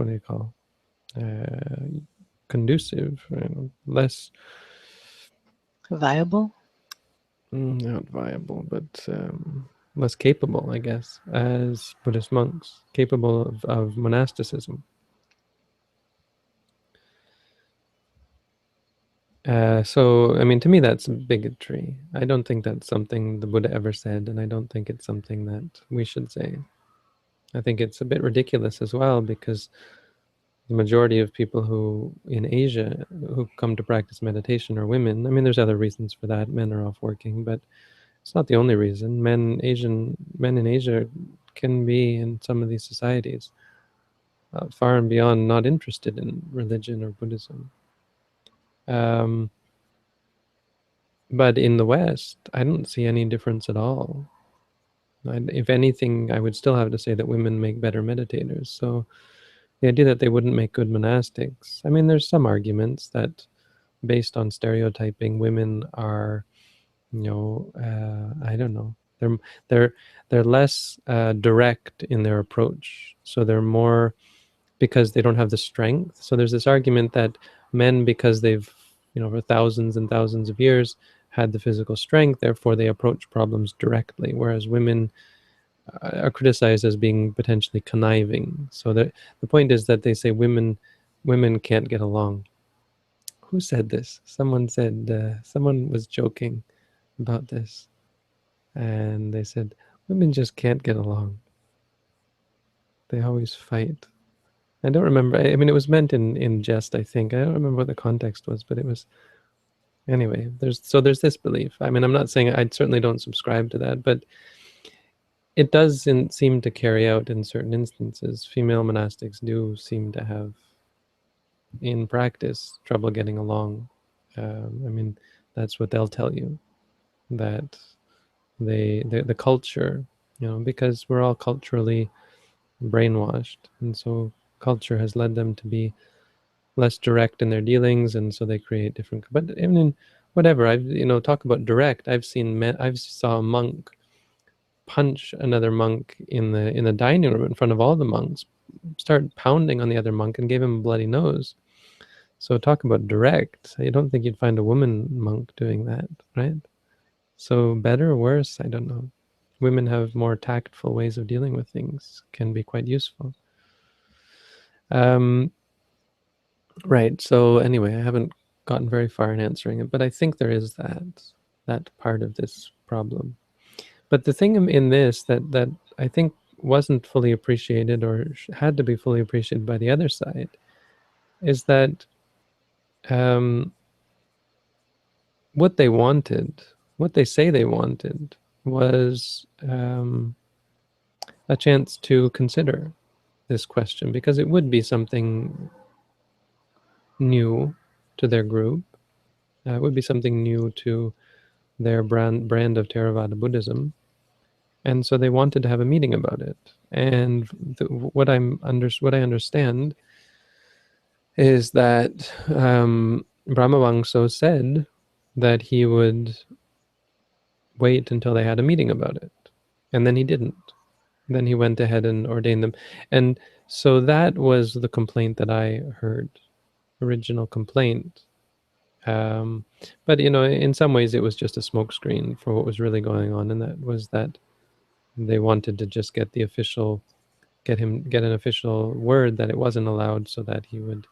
do you call, conducive, less Viable? not viable, but less capable, I guess, as Buddhist monks, capable of monasticism. So, I mean, to me, that's bigotry. I don't think that's something the Buddha ever said, and I don't think it's something that we should say. I think it's a bit ridiculous as well, because the majority of people who in Asia who come to practice meditation are women. I mean, there's other reasons for that. Men are off working, but it's not the only reason. Men in Asia can be in some of these societies far and beyond not interested in religion or Buddhism. But in the West, I don't see any difference at all. If anything, I would still have to say that women make better meditators. So the idea that they wouldn't make good monastics, I mean, there's some arguments that based on stereotyping, women are, I don't know, they're less direct in their approach. So they're more, because they don't have the strength. So there's this argument that Men, because they've, for thousands and thousands of years had the physical strength, therefore they approach problems directly, whereas women are criticized as being potentially conniving. So the point is that they say women can't get along. Who said this? Someone said, someone was joking about this, and they said women just can't get along. They always fight. I don't remember. I mean, it was meant in jest, I think. I don't remember what the context was, but it was, anyway. There's this belief. I mean, I'm not saying, I certainly don't subscribe to that, but it does seem to carry out in certain instances. Female monastics do seem to have, in practice, trouble getting along. I mean, that's what they'll tell you, that the culture, because we're all culturally brainwashed, and so culture has led them to be less direct in their dealings, and so they create different. But I mean, whatever. I've talk about direct. I've saw a monk punch another monk in the dining room in front of all the monks, start pounding on the other monk, and gave him a bloody nose. So talk about direct. I don't think you'd find a woman monk doing that, right? So better or worse, I don't know. Women have more tactful ways of dealing with things, can be quite useful. Right. So anyway, I haven't gotten very far in answering it, but I think there is that part of this problem. But the thing in this that I think wasn't fully appreciated, or had to be fully appreciated by the other side, is that what they wanted, what they say they wanted, was a chance to consider this question, because it would be something new to their group. It would be something new to their brand of Theravada Buddhism, and so they wanted to have a meeting about it. And what I understand is that Brahmavamso said that he would wait until they had a meeting about it, and then he didn't. Then he went ahead and ordained them, and so that was the complaint that I heard, original complaint. But in some ways, it was just a smokescreen for what was really going on, and that was that they wanted to just get the official, get an official word that it wasn't allowed, so that he would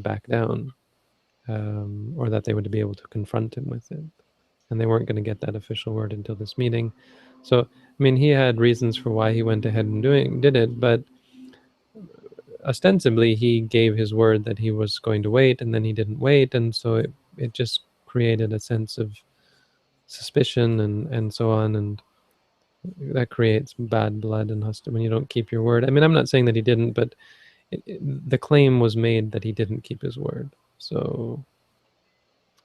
back down, or that they would be able to confront him with it. And they weren't going to get that official word until this meeting. So, I mean, he had reasons for why he went ahead and did it, but ostensibly he gave his word that he was going to wait, and then he didn't wait, and so it just created a sense of suspicion and so on, and that creates bad blood and hostility when you don't keep your word. I mean, I'm not saying that he didn't, but the claim was made that he didn't keep his word. So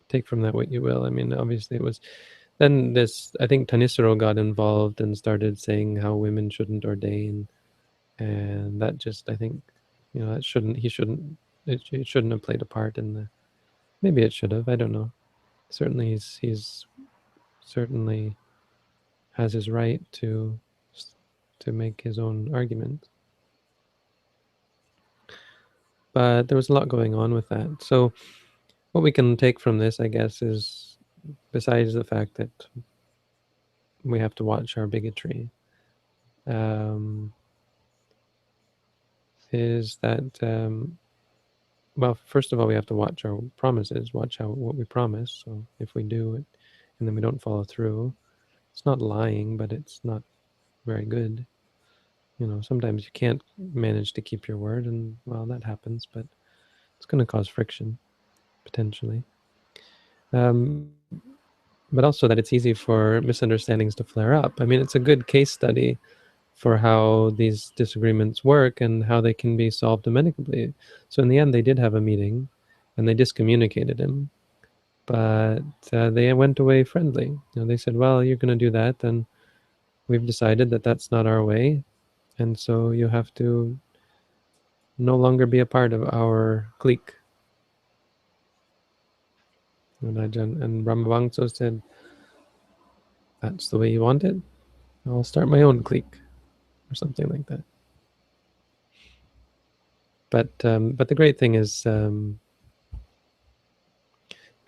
take from that what you will. I mean, obviously it was. Then I think Tanisaro got involved and started saying how women shouldn't ordain, and that just, I think, it shouldn't have played a part in the. Maybe it should have. I don't know. Certainly, he's certainly has his right to make his own argument. But there was a lot going on with that. So what we can take from this, I guess, is, besides the fact that we have to watch our bigotry, is that, well, first of all, we have to watch our promises, watch what we promise. So if we do it and then we don't follow through, it's not lying, but it's not very good. Sometimes you can't manage to keep your word, and, well, that happens, but it's going to cause friction, potentially. But also that it's easy for misunderstandings to flare up. I mean, it's a good case study for how these disagreements work and how they can be solved amicably. So in the end, they did have a meeting, and they discommunicated him, but they went away friendly. They said, well, you're going to do that, and we've decided that that's not our way, and so you have to no longer be a part of our clique. And Brahmavamso said, that's the way you want it? I'll start my own clique, or something like that. But the great thing is,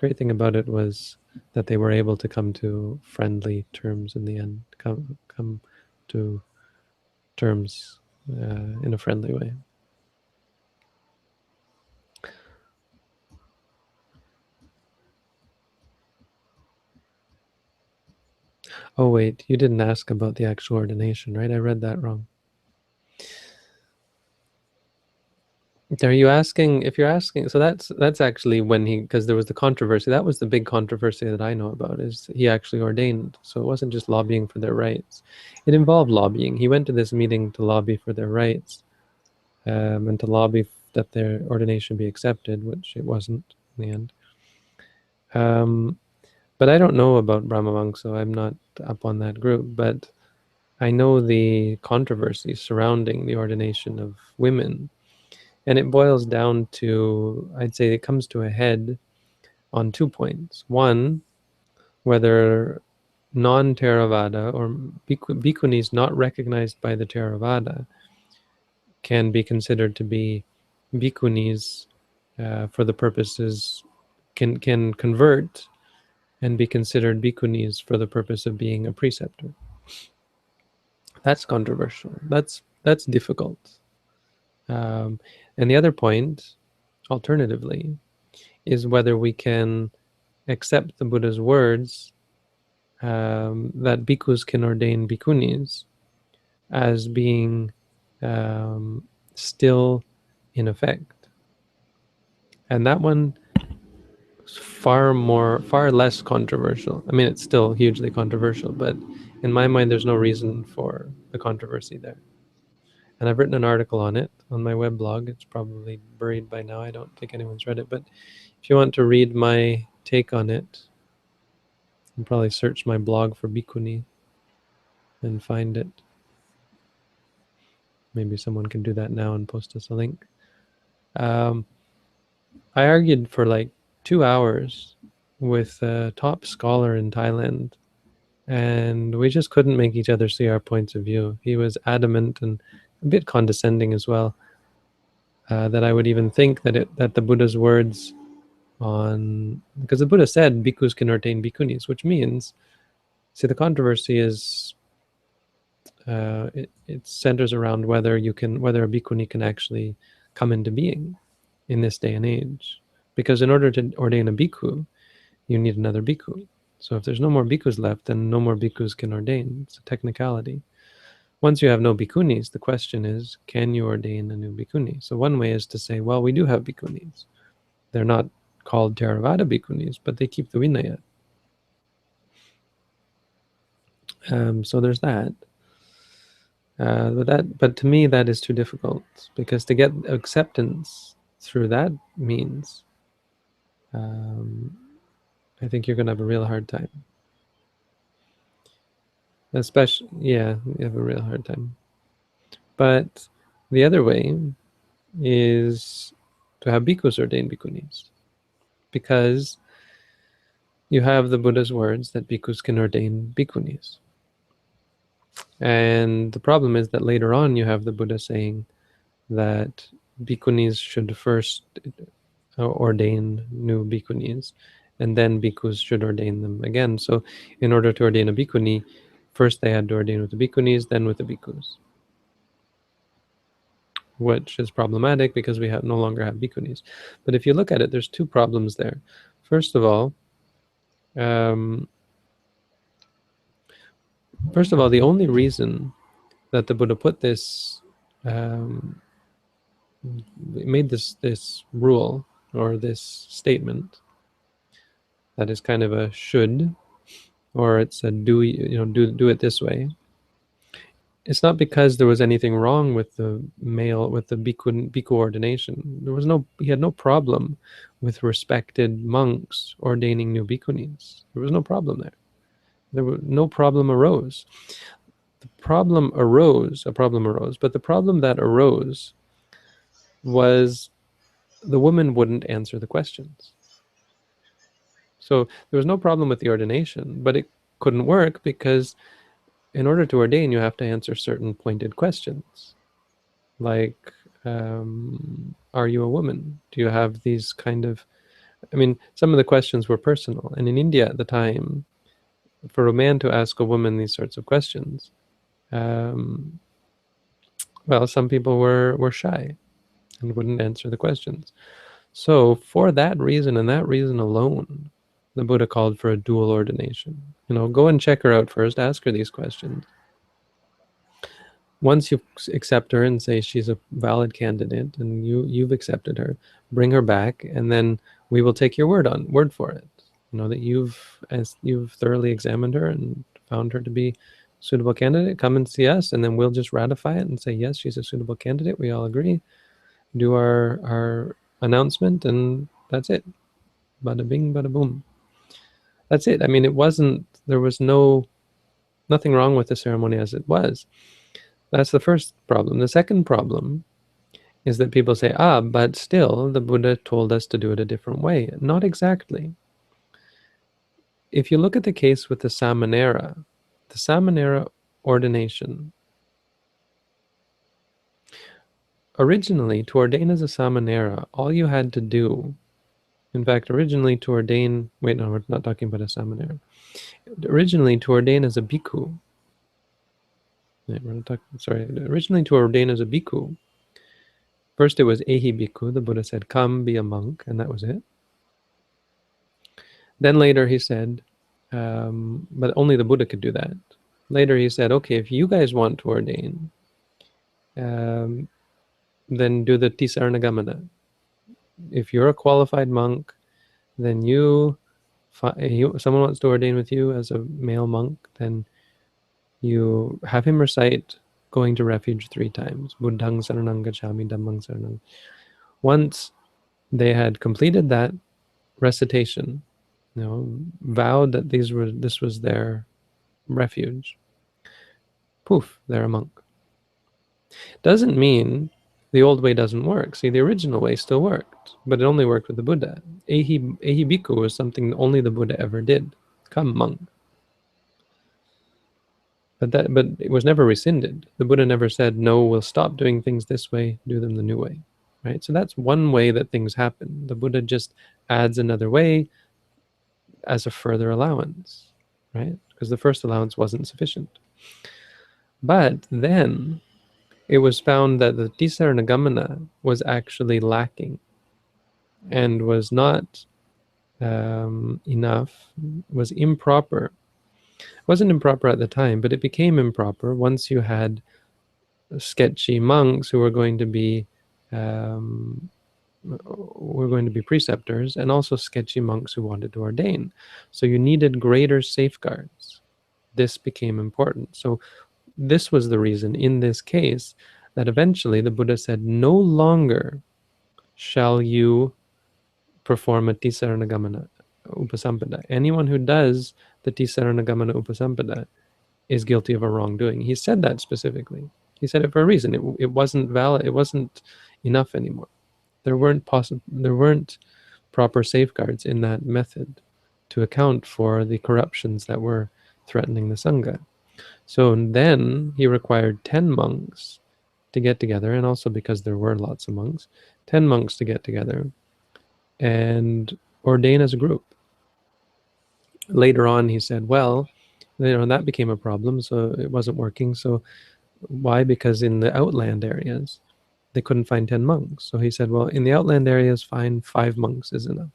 great thing about it was that they were able to come to friendly terms in the end, come to terms in a friendly way. Oh wait, you didn't ask about the actual ordination, right? I read that wrong. Are you asking, if you're asking, so that's actually when he, because there was the controversy, that was the big controversy that I know about, is he actually ordained. So it wasn't just lobbying for their rights. It involved lobbying. He went to this meeting to lobby for their rights, and to lobby that their ordination be accepted, which it wasn't in the end. But I don't know about Brahmavang, so I'm not up on that group, but I know the controversy surrounding the ordination of women. And it boils down to, I'd say it comes to a head on 2 points. One, whether non-Theravada or bhikkhunis not recognized by the Theravada can be considered to be bhikkhunis for the purposes, can convert and be considered bhikkhunis for the purpose of being a preceptor. That's controversial. That's difficult. And the other point, alternatively, is whether we can accept the Buddha's words that bhikkhus can ordain bhikkhunis as being still in effect. And that one is far less controversial. I mean, it's still hugely controversial, but in my mind, there's no reason for the controversy there. And I've written an article on it on my weblog. It's probably buried by now. I don't think anyone's read it, but if you want to read my take on it, you can probably search my blog for bhikkhuni and find it. Maybe someone can do that now and post us a link. I argued for like 2 hours with a top scholar in Thailand, and we just couldn't make each other see our points of view. He was adamant and a bit condescending as well, that I would even think that the Buddha's words on, because the Buddha said bhikkhus can ordain bhikkhunis, which means, see, the controversy is it centers around whether a bhikkhuni can actually come into being in this day and age. Because in order to ordain a bhikkhu, you need another bhikkhu. So if there's no more bhikkhus left, then no more bhikkhus can ordain. It's a technicality. Once you have no bhikkhunis, the question is, can you ordain a new bhikkhuni? So one way is to say, well, we do have bhikkhunis. They're not called Theravada bhikkhunis, but they keep the Vinaya. So there's that. But to me, that is too difficult, because to get acceptance through that means, I think you're going to have a real hard time. Especially, yeah, you have a real hard time. But the other way is to have bhikkhus ordain bhikkhunis, because you have the Buddha's words that bhikkhus can ordain bhikkhunis. And the problem is that later on you have the Buddha saying that bhikkhunis should first ordain new bhikkhunis, and then bhikkhus should ordain them again. So in order to ordain a bhikkhuni, first they had to ordain with the bhikkhunis, then with the bhikkhus, which is problematic because we no longer have bhikkhunis. But if you look at it, there's 2 problems there. First of all, the only reason that the Buddha put this, made this rule or this statement that is kind of a should, or it's a do it this way. It's not because there was anything wrong with the bhikkhu ordination. He had no problem with respected monks ordaining new bhikkhunis. There was no problem there. No problem arose. A problem arose, but the problem that arose was the woman wouldn't answer the questions. So there was no problem with the ordination, but it couldn't work because in order to ordain, you have to answer certain pointed questions. Like, are you a woman? Do you have these kind of I mean, some of the questions were personal. And in India at the time, for a man to ask a woman these sorts of questions, um, well, some people were shy and wouldn't answer the questions. So for that reason and that reason alone, the Buddha called for a dual ordination. Go and check her out first, ask her these questions. Once you accept her and say she's a valid candidate and you've accepted her, bring her back, and then we will take your word for it. That you've thoroughly examined her and found her to be a suitable candidate. Come and see us, and then we'll just ratify it and say yes, she's a suitable candidate. We all agree. Do our announcement, and that's it. Bada bing, bada boom. That's it. I mean, there was nothing wrong with the ceremony as it was. That's the first problem. The second problem is that people say, but still, the Buddha told us to do it a different way. Not exactly. If you look at the case with the Samanera ordination, originally, to ordain as a Samanera, all you had to do, in fact, originally to ordain, wait, no, we're not talking about a Samanera. Originally, to ordain as a bhikkhu, originally to ordain as a bhikkhu, first it was ehi bhikkhu, the Buddha said, come be a monk, and that was it. Then later he said, but only the Buddha could do that. Later he said, okay, if you guys want to ordain, then do the Tisaranagamana. If you're a qualified monk, then someone wants to ordain with you as a male monk, then you have him recite going to refuge 3 times. Buddhang saranang gacchami, dhammang saranang. Once they had completed that recitation, vowed that this was their refuge, poof, they're a monk. Doesn't mean the old way doesn't work. See, the original way still worked, but it only worked with the Buddha. Ehi bhikkhu was something only the Buddha ever did. Come, monk. But it was never rescinded. The Buddha never said, no, we'll stop doing things this way, do them the new way. Right? So that's one way that things happen. The Buddha just adds another way as a further allowance, right? Because the first allowance wasn't sufficient. But then it was found that the Tisaranagamana was actually lacking and was not enough, was improper. It wasn't improper at the time, but it became improper once you had sketchy monks who were going to be preceptors, and also sketchy monks who wanted to ordain. So you needed greater safeguards. This became important. So this was the reason in this case that eventually the Buddha said, no longer shall you perform a Tisaranagamana Upasampada. Anyone who does the Tisaranagamana Upasampada is guilty of a wrongdoing. He said that specifically. He said it for a reason. It wasn't valid. It wasn't enough anymore. There weren't proper safeguards in that method to account for the corruptions that were threatening the Sangha. So then he required 10 monks to get together, and also because there were lots of monks, 10 monks to get together and ordain as a group. Later on, he said, well, that became a problem, so it wasn't working. So why? Because in the outland areas, they couldn't find 10 monks. So he said, well, in the outland areas, find 5 monks is enough.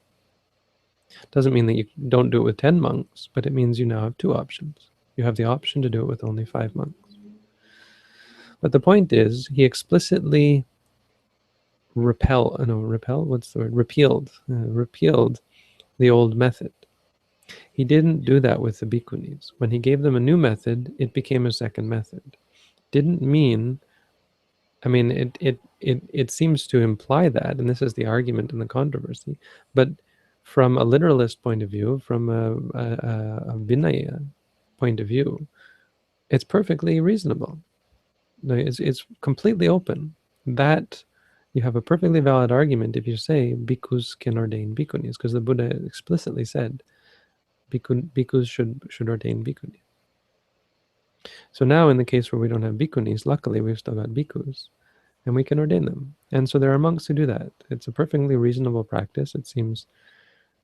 Doesn't mean that you don't do it with 10 monks, but it means you now have 2 options. You have the option to do it with only 5 monks. But the point is, he explicitly repealed the old method. He didn't do that with the bhikkhunis. When he gave them a new method, it became a second method. Didn't mean, I mean, it seems to imply that, and this is the argument in the controversy, but from a literalist point of view, from a Vinaya point of view, it's perfectly reasonable. It's completely open. That you have a perfectly valid argument if you say bhikkhus can ordain bhikkhunis, because the Buddha explicitly said bhikkhus should ordain bhikkhunis. So now in the case where we don't have bhikkhunis, luckily we've still got bhikkhus, and we can ordain them. And so there are monks who do that. It's a perfectly reasonable practice. It seems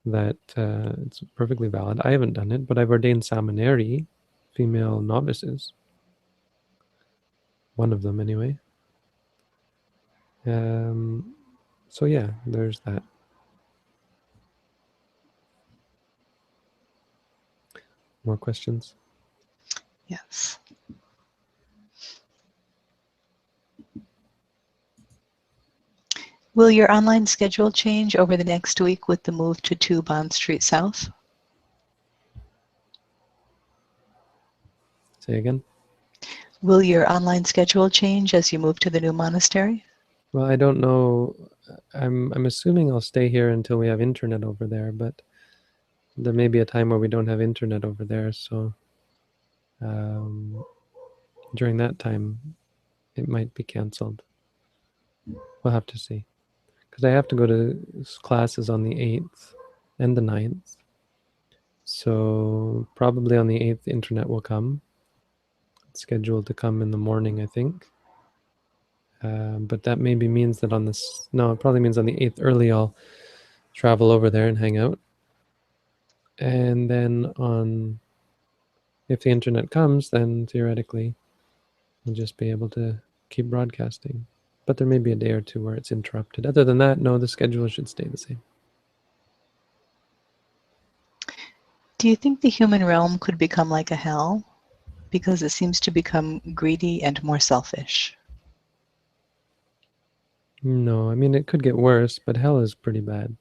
that it's perfectly valid. I haven't done it, but I've ordained samaneri, female novices. One of them, anyway. So yeah, there's that. More questions? Yes. Will your online schedule change over the next week with the move to 2 Bond Street South? Say again? Will your online schedule change as you move to the new monastery? Well, I don't know. I'm assuming I'll stay here until we have internet over there, but there may be a time where we don't have internet over there, so during that time it might be cancelled. We'll have to see. Because I have to go to classes on the 8th and the 9th. So probably on the 8th, internet will come. It's scheduled to come in the morning, I think. But that maybe means that on this, no, it probably means on the 8th early I'll travel over there and hang out. And then if the internet comes, then theoretically we'll just be able to keep broadcasting. But there may be a day or two where it's interrupted. Other than that, no, the schedule should stay the same. Do you think the human realm could become like a hell? Because it seems to become greedy and more selfish. No, I mean, it could get worse, but hell is pretty bad.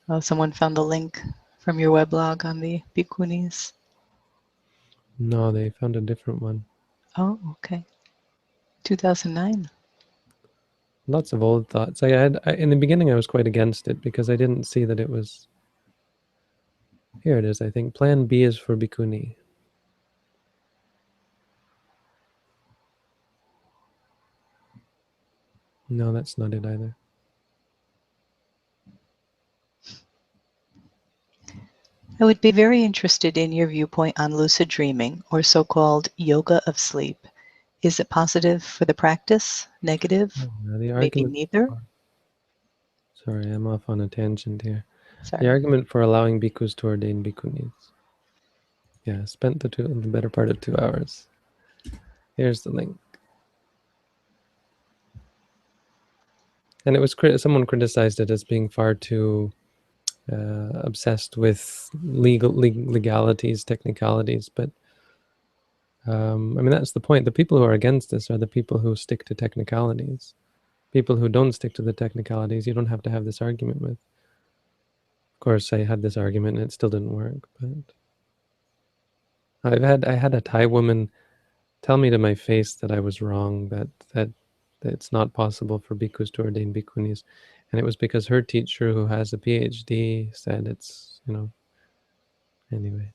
Oh, someone found the link from your weblog on the bhikkhunis. No, they found a different one. Oh, okay. 2009. Lots of old thoughts. In the beginning, I was quite against it because I didn't see that it was. Here it is, I think. Plan B is for bhikkhuni. No, that's not it either. I would be very interested in your viewpoint on lucid dreaming, or so-called yoga of sleep. Is it positive for the practice? Negative? The Maybe argument. neither? Sorry, I'm off on a tangent here. The Sorry. argument for allowing bhikkhus to ordain bhikkhunis. Yeah, spent the better part of 2 hours. Here's the link. And it was someone criticized it as being far too obsessed with legalities, technicalities. But I mean, that's the point. The people who are against this are the people who stick to technicalities. People who don't stick to the technicalities, you don't have to have this argument with. Of course, I had this argument and it still didn't work. But I had a Thai woman tell me to my face that I was wrong, that it's not possible for bhikkhus to ordain bhikkhunis. And it was because her teacher, who has a PhD, said it's, anyway.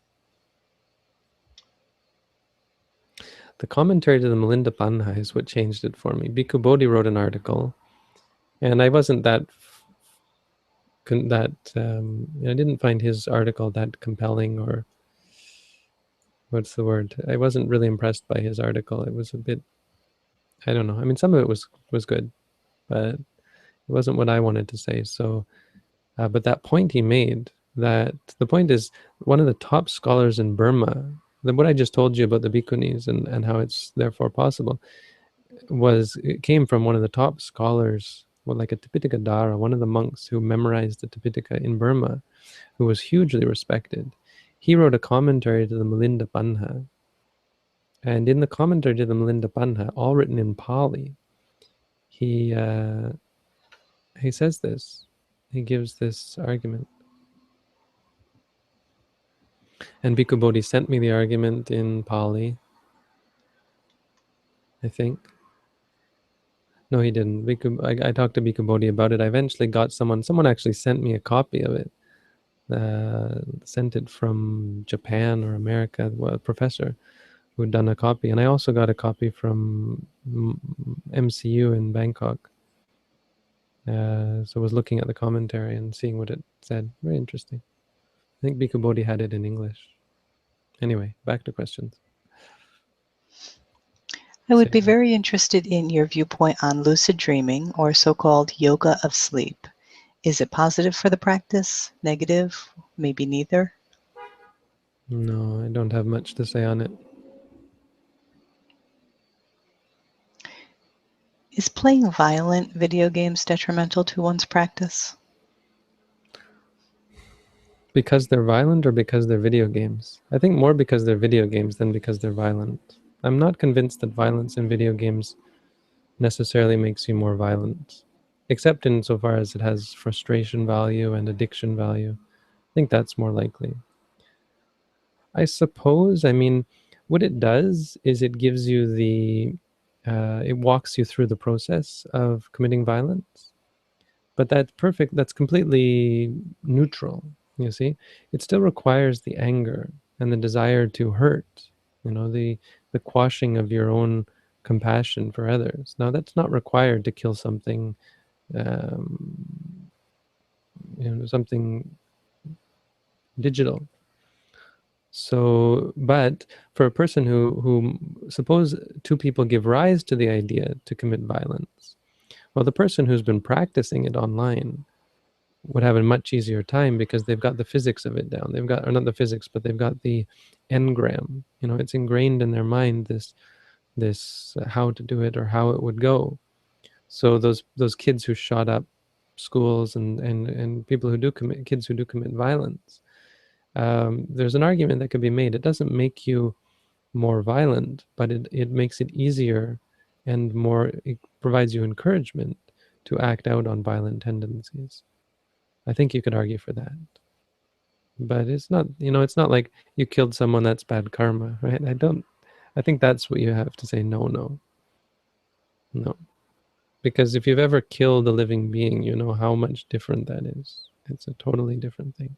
The commentary to the Milinda Panha is what changed it for me. Bhikkhu Bodhi wrote an article, and I wasn't I didn't find his article that compelling, or what's the word? I wasn't really impressed by his article. It was a bit, I don't know. I mean, some of it was good, but it wasn't what I wanted to say. So, but that point he made, that the point is one of the top scholars in Burma, what I just told you about the bhikkhunis and how it's therefore possible, it came from one of the top scholars, well, like a Tipitaka Dara, one of the monks who memorized the Tipitaka in Burma, who was hugely respected. He wrote a commentary to the Milinda Panha. And in the commentary to the Milinda Panha, all written in Pali, he says this. He gives this argument. And Bhikkhu Bodhi sent me the argument in Pali, I think. No, he didn't. I talked to Bhikkhu Bodhi about it. I eventually got someone actually sent me a copy of it. Sent it from Japan or America, a professor who had done a copy. And I also got a copy from MCU in Bangkok. So I was looking at the commentary and seeing what it said. Very interesting. I think Bhikkhu Bodhi had it in English. Anyway, back to questions. I would be Say. very interested in your viewpoint on lucid dreaming, or so-called yoga of sleep. Is it positive for the practice? Negative? Maybe neither? No, I don't have much to say on it. Is playing violent video games detrimental to one's practice? Because they're violent or because they're video games? I think more because they're video games than because they're violent. I'm not convinced that violence in video games necessarily makes you more violent, except insofar as it has frustration value and addiction value. I think that's more likely. I suppose, I mean, what it does is it gives you it walks you through the process of committing violence. But that's perfect, that's completely neutral, you see? It still requires the anger and the desire to hurt, the quashing of your own compassion for others. Now, that's not required to kill something, um, something digital. So, but for a person who suppose two people give rise to the idea to commit violence, well, the person who's been practicing it online would have a much easier time because they've got the physics of it down. They've got, or not the physics, but they've got the engram. It's ingrained in their mind, this how to do it or how it would go. So those kids who shot up schools and people who do commit kids who do commit violence, there's an argument that could be made. It doesn't make you more violent, but it makes it easier and it provides you encouragement to act out on violent tendencies. I think you could argue for that. But it's not, it's not like you killed someone, that's bad karma, right? I think that's what you have to say, no. Because if you've ever killed a living being, you know how much different that is. It's a totally different thing.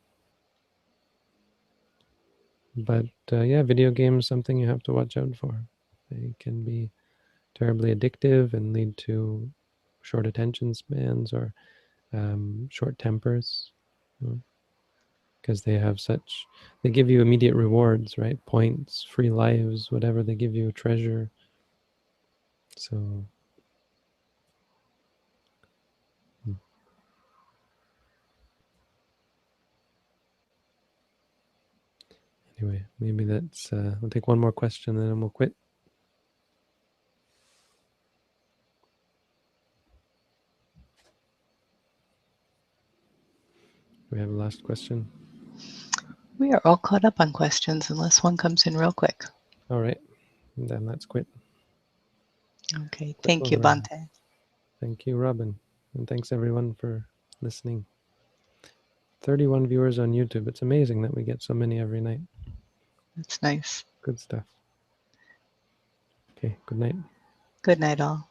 But yeah, video games, something you have to watch out for. They can be terribly addictive and lead to short attention spans or short tempers, because they give you immediate rewards, right? Points, free lives, whatever they give you, treasure. So anyway, maybe we'll take one more question and then we'll quit. We have a last question. We are all caught up on questions unless one comes in real quick. All right, then let's quit. Okay, thank you, Bante. Thank you, Robin. And thanks everyone for listening. 31 viewers on YouTube. It's amazing that we get so many every night. That's nice. Good stuff. Okay, good night. Good night, all.